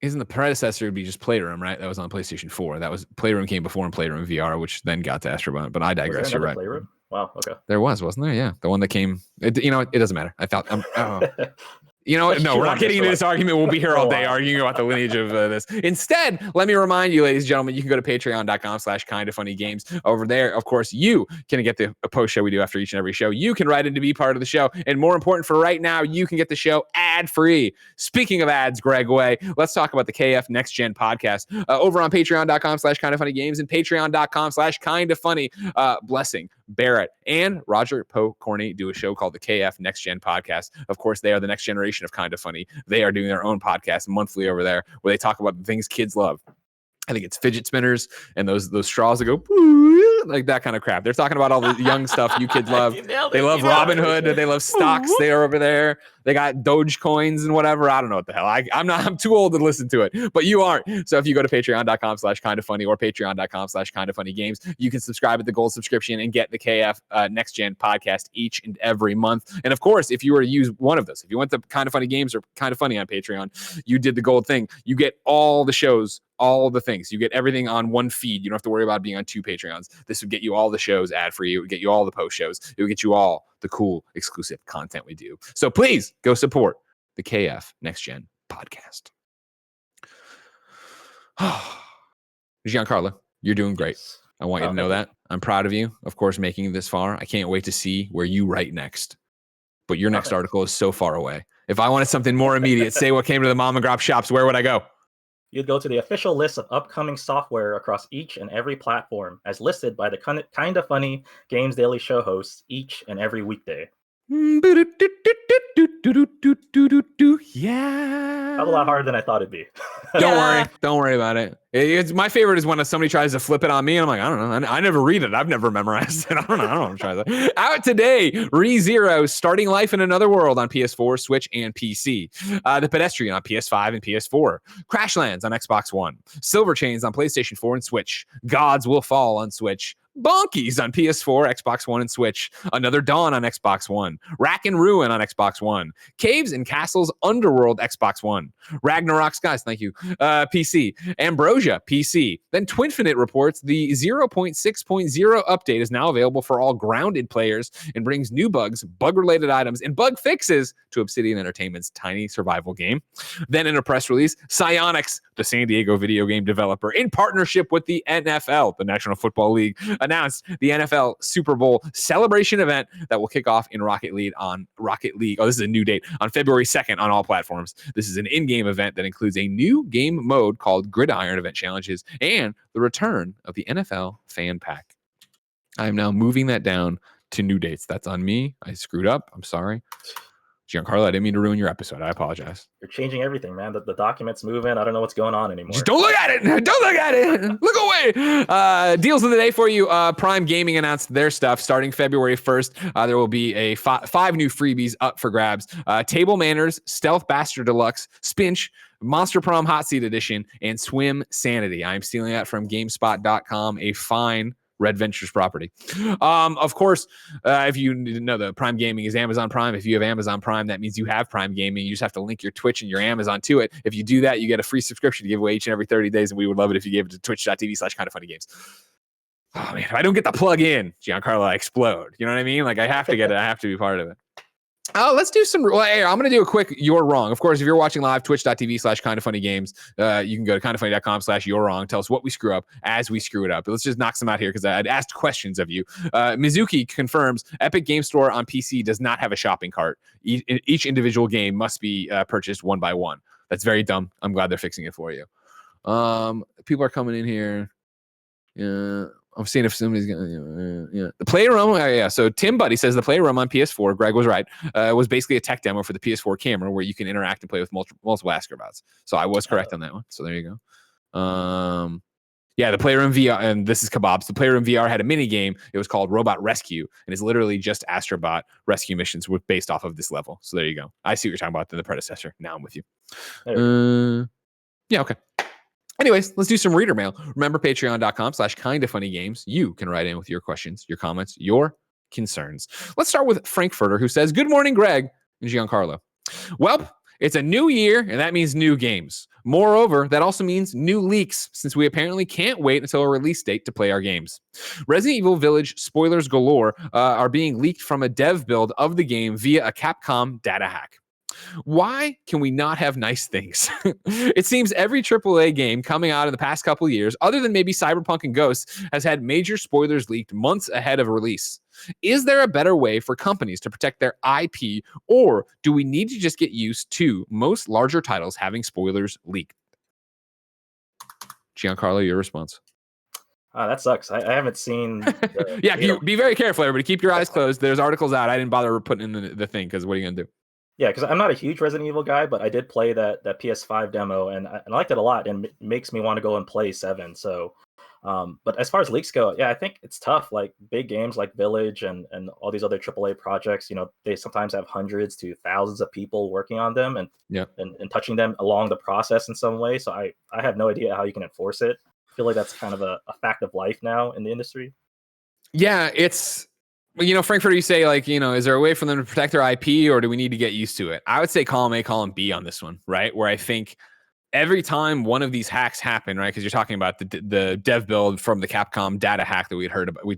Isn't the predecessor would be just Playroom, right? That was on PlayStation 4. That was Playroom came before in Playroom VR, which then got to Astrobot. But I digress. You're right. Playroom? Wow. Okay. There wasn't there? Yeah, the one that came. It doesn't matter. I thought. You know what? No, we're not getting into this argument. We'll be here all day arguing about the lineage of this. Instead, let me remind you, ladies and gentlemen, you can go to patreon.com/kindoffunnygames. Over there, of course, you can get the post show we do after each and every show. You can write in to be part of the show. And more important for right now, you can get the show ad-free. Speaking of ads, Greg Way, let's talk about the KF Next Gen podcast over on patreon.com/kindoffunnygames and patreon.com/kindoffunny. Blessing, Barrett, and Roger Poe Corney do a show called the KF Next Gen podcast. Of course, they are the next generation of Kinda Funny. They are doing their own podcast monthly over there where they talk about the things kids love. I think it's fidget spinners and those straws that go like that kind of crap. They're talking about all the young stuff you kids love. They love Robin Hood. They love stocks. They're over there. They got Doge coins and whatever. I don't know what the hell. I'm too old to listen to it, but you aren't. So if you go to patreon.com/kindoffunny or patreon.com/kindoffunnygames, you can subscribe at the gold subscription and get the KF Next Gen podcast each and every month. And of course, if you were to use one of those, if you went to Kinda Funny Games or Kinda Funny on Patreon, you did the gold thing. You get all the shows, all the things. You get everything on one feed. You don't have to worry about being on two Patreons. This would get you all the shows ad-free. It would get you all the post shows. It would get you all the cool exclusive content we do. So please go support the KF Next Gen podcast. Giancarlo, you're doing great. I want you to know that. I'm proud of you, of course, making it this far. I can't wait to see where you write next. But your next article is so far away. If I wanted something more immediate, say what came to the mom and grop shops, where would I go? You'd go to the official list of upcoming software across each and every platform as listed by the Kinda Funny Games Daily Show hosts each and every weekday. Yeah. That's a lot harder than I thought it'd be. Don't worry about it. It's my favorite is when somebody tries to flip it on me and I'm like, I don't know. I never read it. I've never memorized it. I don't know. I'm trying that. Out today, ReZero, Starting Life in Another World on PS4, Switch, and PC. The Pedestrian on PS5 and PS4. Crashlands on Xbox One. Silver Chains on PlayStation 4 and Switch. Gods Will Fall on Switch. Bonkies on PS4, Xbox One, and Switch. Another Dawn on Xbox One. Rack and Ruin on Xbox One. Caves and Castles Underworld, Xbox One. Ragnarok Skies, thank you, PC. Ambrosia, PC. Then Twinfinite reports the 0.6.0 update is now available for all grounded players and brings new bugs, bug-related items, and bug fixes to Obsidian Entertainment's tiny survival game. Then in a press release, Psyonix, the San Diego video game developer, in partnership with the NFL, the National Football League, announced the NFL Super Bowl celebration event that will kick off in Rocket League. Oh, this is a new date on February 2nd on all platforms. This is an in-game event that includes a new game mode called Gridiron Event Challenges and the return of the NFL Fan Pack. I am now moving that down to new dates. That's on me. I screwed up. I'm sorry. Giancarlo, I didn't mean to ruin your episode. I apologize. You're changing everything, man. The document's moving. I don't know what's going on anymore. Just don't look at it. Don't look at it. Look away. Deals of the day for you. Prime Gaming announced their stuff starting February 1st. There will be a five new freebies up for grabs. Table Manners, Stealth Bastard Deluxe, Spinch, Monster Prom Hot Seat Edition, and Swim Sanity. I'm stealing that from GameSpot.com, a fine Red Ventures property. Of course, if you know, the Prime Gaming is Amazon Prime. If you have Amazon Prime, that means you have Prime Gaming. You just have to link your Twitch and your Amazon to it. If you do that, you get a free subscription to give away each and every 30 days, and we would love it if you gave it to twitch.tv/kindoffunnygames. Oh man, if I don't get the plug in, Giancarlo, I explode. You know what I mean? Like I have to get it. I have to be part of it. Let's do some. Well, hey, I'm going to do a quick You're Wrong. Of course, if you're watching live, twitch.tv/kindoffunnygames, you can go to kindoffunny.com/you're wrong. Tell us what we screw up as we screw it up. But let's just knock some out here because I'd asked questions of you. Mizuki confirms Epic Game Store on PC does not have a shopping cart. Each individual game must be purchased one by one. That's very dumb. I'm glad they're fixing it for you. People are coming in here. Yeah. I'm seeing if somebody's gonna, the Playroom. So Tim Buddy says the Playroom on PS4. Greg was right. Was basically a tech demo for the PS4 camera where you can interact and play with multiple Astrobots. So I was correct on that one. So there you go. Yeah, the Playroom VR, and this is Kebabs. The Playroom VR had a mini game. It was called Robot Rescue, and it's literally just Astrobot rescue missions based off of this level. So there you go. I see what you're talking about. The predecessor. Now I'm with you. Yeah, okay. Anyways, let's do some reader mail. Remember, patreon.com/kindafunnygames. You can write in with your questions, your comments, your concerns. Let's start with Frankfurter, who says, "Good morning, Greg and Giancarlo. Well, it's a new year, and that means new games. Moreover, that also means new leaks, since we apparently can't wait until a release date to play our games. Resident Evil Village spoilers galore are being leaked from a dev build of the game via a Capcom data hack. Why can we not have nice things? It seems every AAA game coming out in the past couple of years, other than maybe Cyberpunk and Ghosts, has had major spoilers leaked months ahead of release. Is there a better way for companies to protect their IP, or do we need to just get used to most larger titles having spoilers leaked?" Giancarlo, your response. That sucks. I haven't seen. Be very careful, everybody. Keep your eyes closed. There's articles out. I didn't bother putting in the thing because what are you gonna do? Yeah, because I'm not a huge Resident Evil guy, but I did play that PS5 demo, and I liked it a lot, and it makes me want to go and play 7. So, but as far as leaks go, yeah, I think it's tough. Like big games like Village and all these other AAA projects, they sometimes have hundreds to thousands of people working on them and touching them along the process in some way. So I have no idea how you can enforce it. I feel like that's kind of a fact of life now in the industry. Yeah, it's... Frankfurter, you say, like, is there a way for them to protect their IP, or do we need to get used to it? I would say column A, column B on this one, right? Where I think every time one of these hacks happen, right? Because you're talking about the dev build from the Capcom data hack that we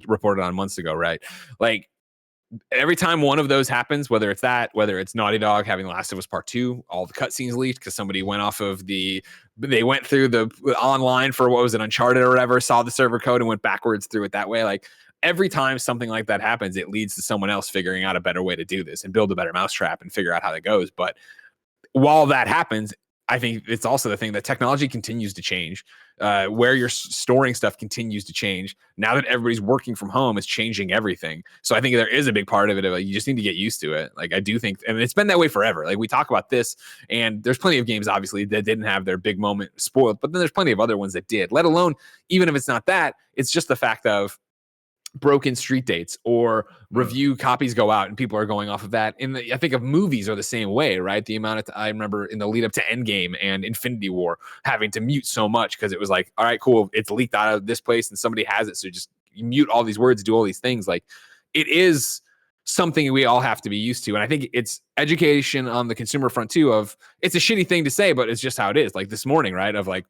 reported on months ago, right? Like, every time one of those happens, whether it's Naughty Dog having Last of Us Part 2, all the cutscenes leaked because somebody went off of they went through the online for what was it, Uncharted or whatever, saw the server code and went backwards through it that way. Like, every time something like that happens, it leads to someone else figuring out a better way to do this and build a better mousetrap and figure out how that goes. But while that happens, I think it's also the thing that technology continues to change. Where you're storing stuff continues to change. Now that everybody's working from home, it's changing everything. So I think there is a big part of it. You just need to get used to it. Like, I do think, and it's been that way forever. Like, we talk about this, and there's plenty of games, obviously, that didn't have their big moment spoiled, but then there's plenty of other ones that did, let alone, even if it's not that, it's just the fact of broken street dates or review copies go out and people are going off of that. I think of movies are the same way, right? The amount of I remember in the lead up to Endgame and Infinity War having to mute so much because it was like, all right, cool, it's leaked out of this place and somebody has it, so just you mute all these words, do all these things. Like, it is something we all have to be used to. And I think it's education on the consumer front too, of it's a shitty thing to say, but it's just how it is. Like this morning, right? Of like,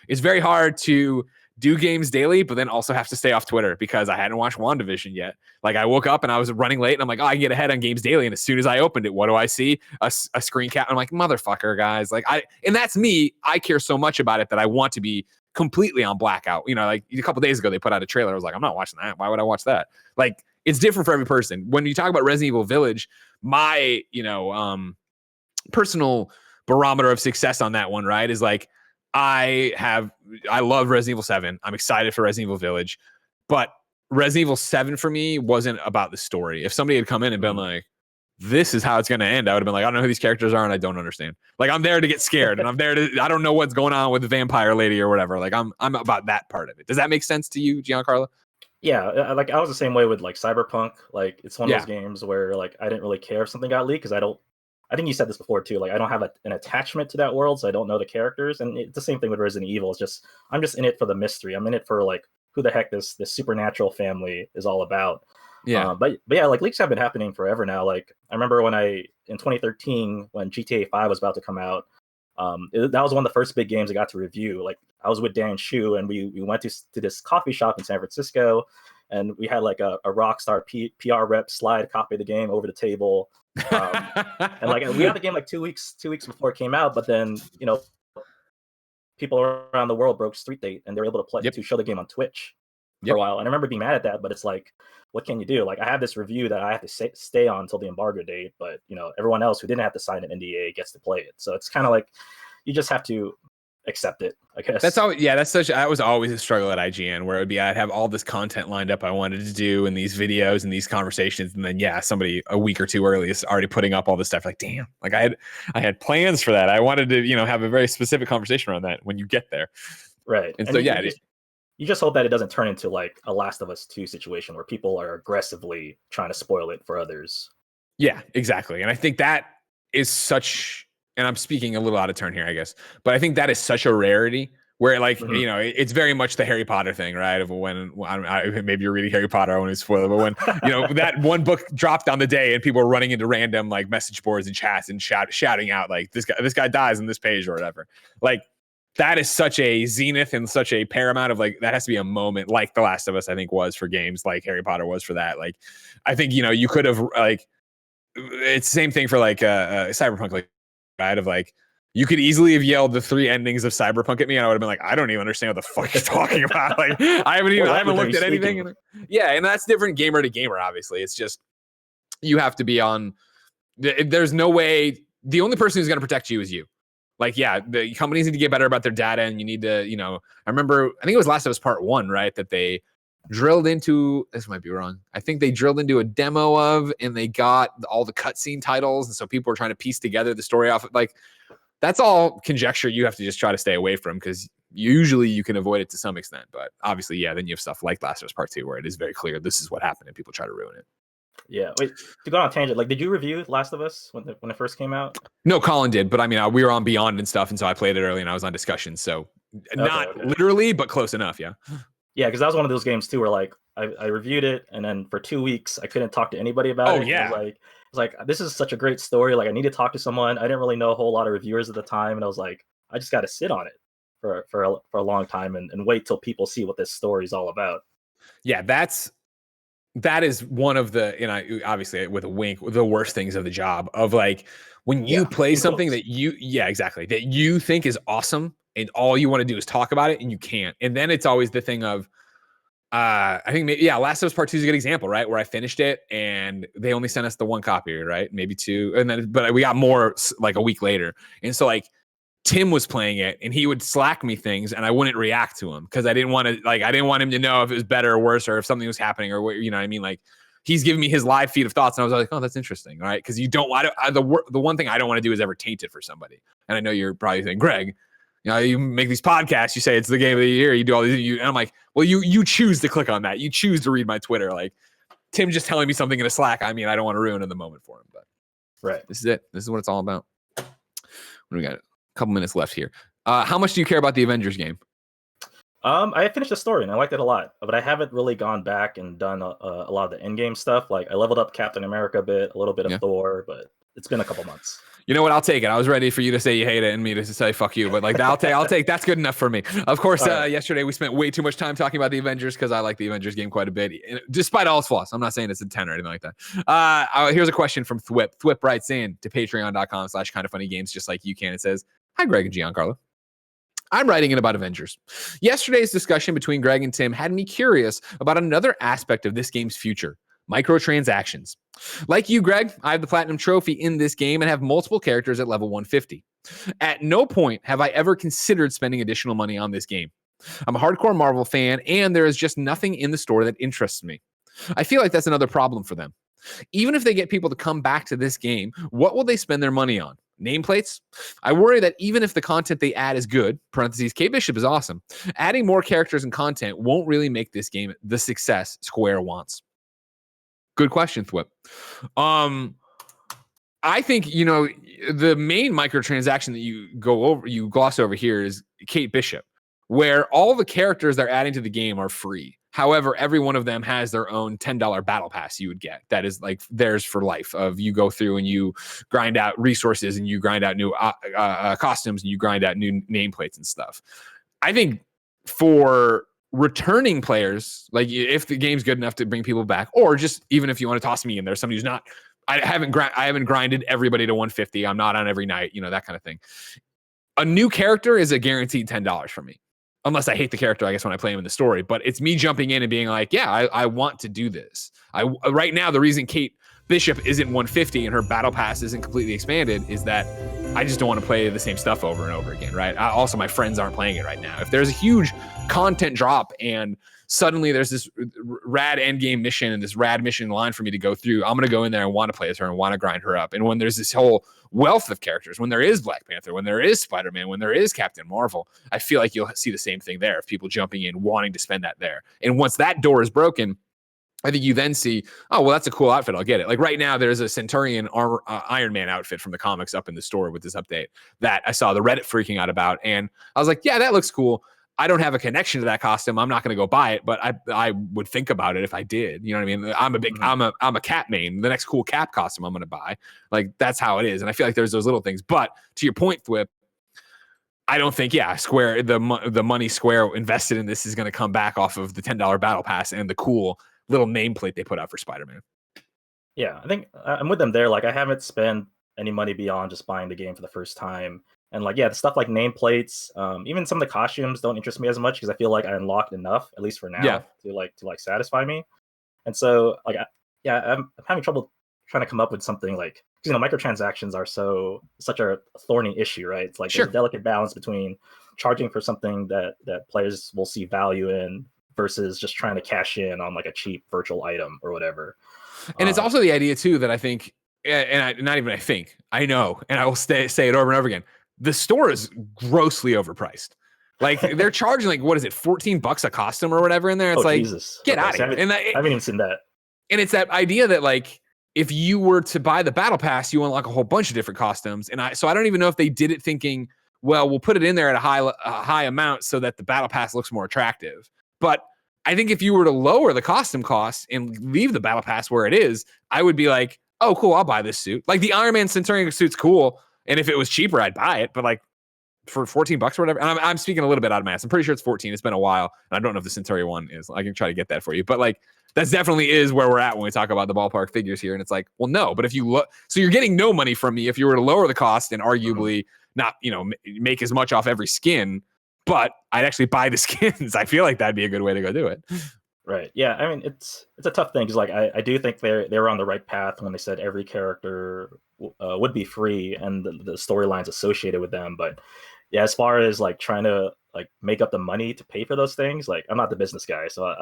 it's very hard to do games daily, but then also have to stay off Twitter because I hadn't watched WandaVision yet. Like, I woke up and I was running late and I'm like, I can get ahead on games daily. And as soon as I opened it, what do I see? A screen cap. I'm like, motherfucker, guys. Like, and that's me. I care so much about it that I want to be completely on blackout. Like a couple days ago, they put out a trailer. I was like, I'm not watching that. Why would I watch that? Like, it's different for every person. When you talk about Resident Evil Village, my, personal barometer of success on that one, right, is like, I love Resident Evil 7. I'm excited for Resident Evil Village, but Resident Evil 7 for me wasn't about the story. If somebody had come in and been like, this is how it's going to end, I would have been like, I don't know who these characters are and I don't understand. Like, I'm there to get scared and I don't know what's going on with the vampire lady or whatever. Like, I'm about that part of it. Does that make sense to you, Giancarlo? Yeah, like I was the same way with like Cyberpunk. Like, it's one of those games where like I didn't really care if something got leaked because I think you said this before too. Like, I don't have an attachment to that world, so I don't know the characters. And it's the same thing with Resident Evil. It's just I'm just in it for the mystery. I'm in it for like who the heck this supernatural family is all about. Yeah. But yeah, like leaks have been happening forever now. Like, I remember in 2013 when GTA 5 was about to come out. That was one of the first big games I got to review. Like, I was with Dan Shu and we went to this coffee shop in San Francisco, and we had like a Rockstar PR rep slide a copy of the game over the table. And like, we had the game like two weeks before it came out, but then people around the world broke street date and they were able to play to show the game on Twitch for a while. And I remember being mad at that, but it's like, what can you do? Like, I have this review that I have to stay on until the embargo date, but everyone else who didn't have to sign an NDA gets to play it. So it's kind of like you just have to accept it, I guess. That was always a struggle at IGN, where it would be I'd have all this content lined up I wanted to do and these videos and these conversations, and then somebody a week or two early is already putting up all this stuff. Like, damn, like I had plans for that. I wanted to have a very specific conversation around that when you get there. Right. And so you just hope that it doesn't turn into like a Last of Us 2 situation where people are aggressively trying to spoil it for others. Yeah, exactly. And I think that is such, and I'm speaking a little out of turn here, I guess, but I think that is such a rarity where, like, you know, it's very much the Harry Potter thing, right? Of when maybe you're reading Harry Potter, I won't spoil it, but when, you know, that one book dropped on the day and people were running into random like message boards and chats and shouting out like this guy dies on this page or whatever. Like, that is such a zenith and such a paramount of like, that has to be a moment like The Last of Us, I think, was for games, like Harry Potter was for that. Like, I think, you know, you could have like, it's the same thing for like Cyberpunk, like, right? Of like, you could easily have yelled the 3 endings of Cyberpunk at me, and I would have been like, I don't even understand what the fuck you're talking about. Like, I haven't looked at anything. Yeah, and that's different gamer to gamer, obviously. It's just, you have to be on, there's no way, the only person who's going to protect you is you. Like, yeah, the companies need to get better about their data, and you need to, you know, I remember, I think it was Last of Us Part 1, right? That they drilled into, this might be wrong, I think they drilled into a demo of, and they got all the cutscene titles, and so people were trying to piece together the story off of, like, that's all conjecture you have to just try to stay away from, because usually you can avoid it to some extent. But obviously, yeah, then you have stuff like Last of Us Part 2 where it is very clear this is what happened and people try to ruin it. Yeah. Wait, to go on a tangent, like, did you review Last of Us when it first came out? No, Colin did, but I mean, we were on Beyond and stuff, and so I played it early and I was on discussion. So not literally, but close enough, yeah. Yeah, because that was one of those games too where like I reviewed it, and then for 2 weeks I couldn't talk to anybody about it. Oh yeah. It's like this is such a great story. Like, I need to talk to someone. I didn't really know a whole lot of reviewers at the time, and I was like, I just got to sit on it for a long time and wait till people see what this story is all about. Yeah, that is one of the, you know, obviously with a wink, the worst things of the job of like when you play something that that you think is awesome and all you want to do is talk about it and you can't. And then it's always the thing of, I think maybe, Last of Us Part 2 is a good example, right? Where I finished it and they only sent us the 1 copy, right? Maybe 2. And then, but we got more like a week later. And so like Tim was playing it and he would Slack me things and I wouldn't react to him because I didn't want him to know if it was better or worse or if something was happening or what, you know what I mean? Like, he's giving me his live feed of thoughts and I was like, oh, that's interesting. All right. Cause you don't, the one thing I don't want to do is ever taint it for somebody. And I know you're probably saying, Greg, you know, you make these podcasts, you say it's the game of the year, you do all these, and I'm like, well, you choose to click on that. You choose to read my Twitter. Like, Tim just telling me something in a Slack. I mean, I don't want to ruin the moment for him, but right. This is it. This is what it's all about. What do we got? A couple minutes left here. How much do you care about the Avengers game? I finished the story and I liked it a lot, but I haven't really gone back and done a lot of the in-game stuff. Like, I leveled up Captain America a bit, a little bit of Thor, but it's been a couple months. You know what? I'll take it. I was ready for you to say you hate it and me to say fuck you, but like I'll take that's good enough for me. Of course, yesterday we spent way too much time talking about the Avengers because I like the Avengers game quite a bit, despite all its flaws. I'm not saying it's a 10 or anything like that. Here's a question from Thwip. Thwip writes in to patreon.com/kindoffunnygames, just like you can. It says, "Hi, Greg and Giancarlo. I'm writing in about Avengers. Yesterday's discussion between Greg and Tim had me curious about another aspect of this game's future. Microtransactions. Like you, Greg, I have the Platinum Trophy in this game and have multiple characters at level 150. At no point have I ever considered spending additional money on this game. I'm a hardcore Marvel fan, and there is just nothing in the store that interests me. I feel like that's another problem for them. Even if they get people to come back to this game, what will they spend their money on? Nameplates? I worry that even if the content they add is good, parentheses, Kate Bishop is awesome, adding more characters and content won't really make this game the success Square wants." Good question, Thwip. I think, you know, the main microtransaction that you gloss over here is Kate Bishop, where all the characters they're adding to the game are free. However, every one of them has their own $10 battle pass you would get. That is like theirs for life. Of you go through and you grind out resources and you grind out new costumes and you grind out new nameplates and stuff. I think for returning players, like if the game's good enough to bring people back, or just even if you want to toss me in there, somebody who's not, I haven't grinded everybody to 150. I'm not on every night, you know, that kind of thing. A new character is a guaranteed $10 for me, unless I hate the character, I guess, when I play him in the story. But it's me jumping in and being like, yeah, I want to do this. Right now, the reason Kate Bishop isn't 150 and her battle pass isn't completely expanded is that I just don't want to play the same stuff over and over again, right? Also, my friends aren't playing it right now. If there's a huge content drop and suddenly there's this rad end game mission and this rad mission line for me to go through. I'm going to go in there and want to play as her and want to grind her up. And when there's this whole wealth of characters, when there is Black Panther, when there is Spider-Man, when there is Captain Marvel, I feel like you'll see the same thing there of people jumping in, wanting to spend that there. And once that door is broken, I think you then see, oh, well, that's a cool outfit. I'll get it. Like right now, there's a Centurion Iron Man outfit from the comics up in the store with this update that I saw the Reddit freaking out about. And I was like, yeah, that looks cool. I don't have a connection to that costume. I'm not going to go buy it, but I would think about it if I did. You know what I mean? I'm a Cap main. The next cool Cap costume I'm going to buy. Like that's how it is. And I feel like there's those little things. But to your point, Thwip, I don't think, Square, the money Square invested in this is going to come back off of the $10 battle pass and the cool little nameplate they put out for Spider-Man. Yeah, I think I'm with them there. Like I haven't spent any money beyond just buying the game for the first time. And like, the stuff like nameplates, even some of the costumes don't interest me as much because I feel like I unlocked enough, at least for now, to satisfy me. And so like, I'm having trouble trying to come up with something like, microtransactions are such a thorny issue, right? It's like there's a delicate balance between charging for something that players will see value in versus just trying to cash in on like a cheap virtual item or whatever. And it's also the idea too that I think, I know, and I will say it over and over again. The store is grossly overpriced. Like they're charging like, what is it, $14 a costume or whatever in there? It's like, Jesus. Get out of here. I haven't even seen that. And it's that idea that like, if you were to buy the battle pass, you unlock a whole bunch of different costumes. And so I don't even know if they did it thinking, well, we'll put it in there at a high amount so that the battle pass looks more attractive. But I think if you were to lower the costume cost and leave the battle pass where it is, I would be like, oh, cool, I'll buy this suit. Like the Iron Man Centurion suit's cool. And if it was cheaper, I'd buy it. But like for $14 or whatever, and I'm speaking a little bit out of my ass. I'm pretty sure it's 14. It's been a while. And I don't know if the Centurion one is. I can try to get that for you. But like, that definitely is where we're at when we talk about the ballpark figures here. And it's like, well, no, but if you look, so you're getting no money from me if you were to lower the cost and arguably not, make as much off every skin, but I'd actually buy the skins. I feel like that'd be a good way to go do it. Right. Yeah. I mean, it's a tough thing because like I do think they were on the right path when they said every character would be free and the storylines associated with them. But yeah, as far as like trying to like make up the money to pay for those things, like I'm not the business guy, so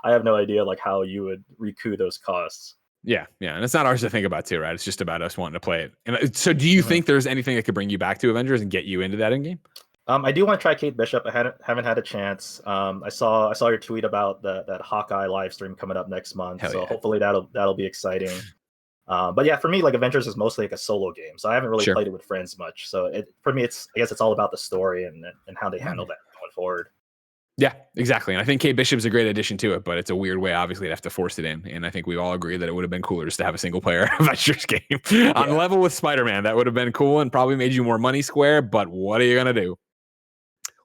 I have no idea like how you would recoup those costs. Yeah, and it's not ours to think about too, right? It's just about us wanting to play it. And so, do you think there's anything that could bring you back to Avengers and get you into that end game? I do want to try Kate Bishop. I haven't had a chance. I saw your tweet about that Hawkeye live stream coming up next month. Hopefully that'll be exciting. But yeah, for me, like Avengers is mostly like a solo game, so I haven't really played it with friends much. So for me, I guess it's all about the story and how they handle that going forward. Yeah, exactly. And I think Kate Bishop's a great addition to it, but it's a weird way, obviously, to have to force it in. And I think we all agree that it would have been cooler just to have a single player Avengers game on level with Spider-Man. That would have been cool and probably made you more money Square. But what are you gonna do?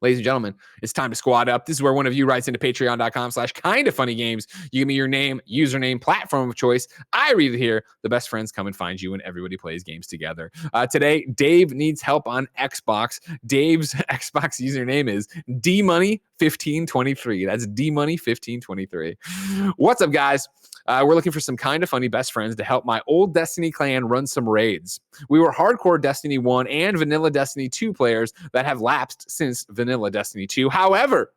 Ladies and gentlemen, it's time to squad up. This is where one of you writes into patreon.com/kindafunnygames. You give me your name, username, platform of choice. I read it here. The best friends come and find you, and everybody plays games together. Today, Dave needs help on Xbox. Dave's Xbox username is dmoney1523. That's dmoney1523. What's up, guys? We're looking for some kind of funny best friends to help my old Destiny clan run some raids. We were hardcore Destiny 1 and vanilla Destiny 2 players that have lapsed since vanilla Destiny 2. However,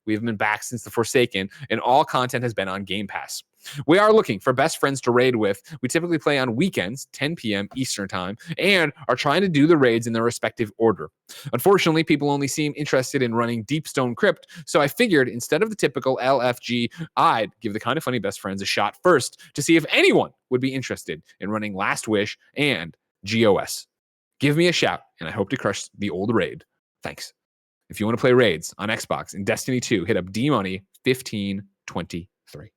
we've been back since the Forsaken, and all content has been on Game Pass. We are looking for best friends to raid with. We typically play on weekends, 10 p.m. Eastern time, and are trying to do the raids in their respective order. Unfortunately, people only seem interested in running Deepstone Crypt, so I figured instead of the typical LFG, I'd give the Kind of Funny best friends a shot first to see if anyone would be interested in running Last Wish and GOS. Give me a shout, and I hope to crush the old raid. Thanks. If you want to play raids on Xbox and Destiny 2, hit up dmoney1523.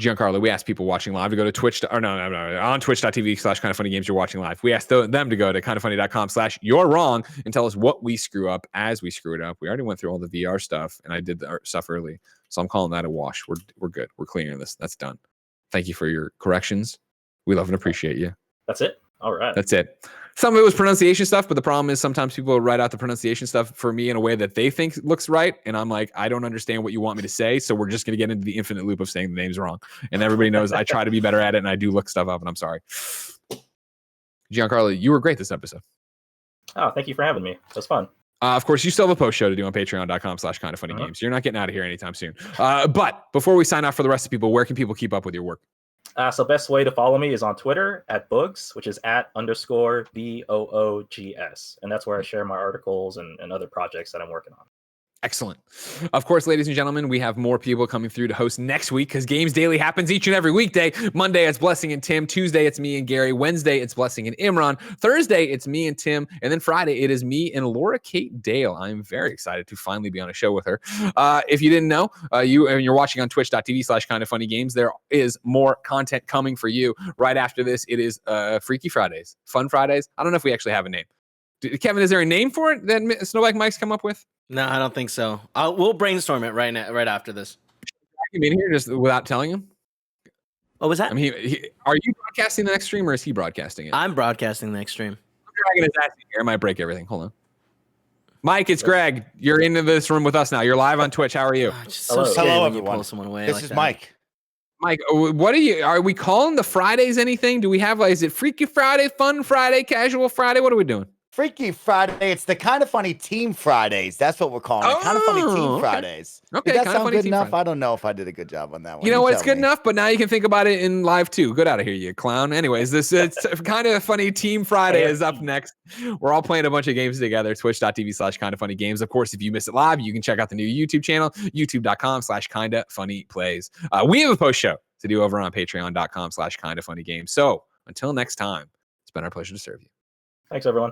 Giancarlo, we asked people watching live to go to Twitch, on twitch.tv/kindoffunnygames you're watching live. We asked them to go to kindoffunny.com/you're wrong and tell us what we screw up as we screw it up. We already went through all the VR stuff, and I did the stuff early, so I'm calling that a wash. We're good. We're clearing this. That's done. Thank you for your corrections. We love and appreciate you. That's it? All right. That's it. Some of it was pronunciation stuff, but the problem is sometimes people write out the pronunciation stuff for me in a way that they think looks right. And I'm like, I don't understand what you want me to say. So we're just going to get into the infinite loop of saying the name's wrong. And everybody knows I try to be better at it, and I do look stuff up, and I'm sorry. Giancarlo, you were great this episode. Oh, thank you for having me. It was fun. Of course, you still have a post show to do on patreon.com/kindoffunnygames. You're not getting out of here anytime soon. But before we sign off for the rest of people, where can people keep up with your work? So best way to follow me is on Twitter at Boogs, which is @_BOOGS. And that's where I share my articles and other projects that I'm working on. Excellent. Of course, ladies and gentlemen, we have more people coming through to host next week because Games Daily happens each and every weekday. Monday, it's Blessing and Tim. Tuesday, it's me and Gary. Wednesday, it's Blessing and Imran. Thursday, it's me and Tim. And then Friday, it is me and Laura Kate Dale. I'm very excited to finally be on a show with her. If you didn't know, you're watching on twitch.tv/kindoffunnygames. There is more content coming for you. Right after this, it is Freaky Fridays, Fun Fridays. I don't know if we actually have a name. Kevin, is there a name for it that Snowbike Mike's come up with? No, I don't think so. We'll brainstorm it right now, right after this. You mean here just without telling him? What was that? I mean, are you broadcasting the next stream or is he broadcasting it? I'm broadcasting the next stream. I'm dragging his ass in here. I might break everything. Hold on. Mike, it's Greg. You're into this room with us now. You're live on Twitch. How are you? Hello, everyone. This is Mike. Mike, what are we calling the Fridays anything? Do we have, is it Freaky Friday, Fun Friday, Casual Friday? What are we doing? Freaky Friday. It's the Kind of Funny Team Fridays. That's what we're calling it. Kind of Funny Team Fridays. Okay. Did that sound good enough? I don't know if I did a good job on that one. You know what? It's good enough, but now you can think about it in live too. Good out of here, you clown. Anyways, it's Kind of Funny Team Friday is up next. We're all playing a bunch of games together. Twitch.tv/kindoffunnygames. Of course, if you miss it live, you can check out the new YouTube channel, youtube.com/kindoffunnyplays. We have a post show to do over on patreon.com/kindoffunnygames. So until next time, it's been our pleasure to serve you. Thanks, everyone.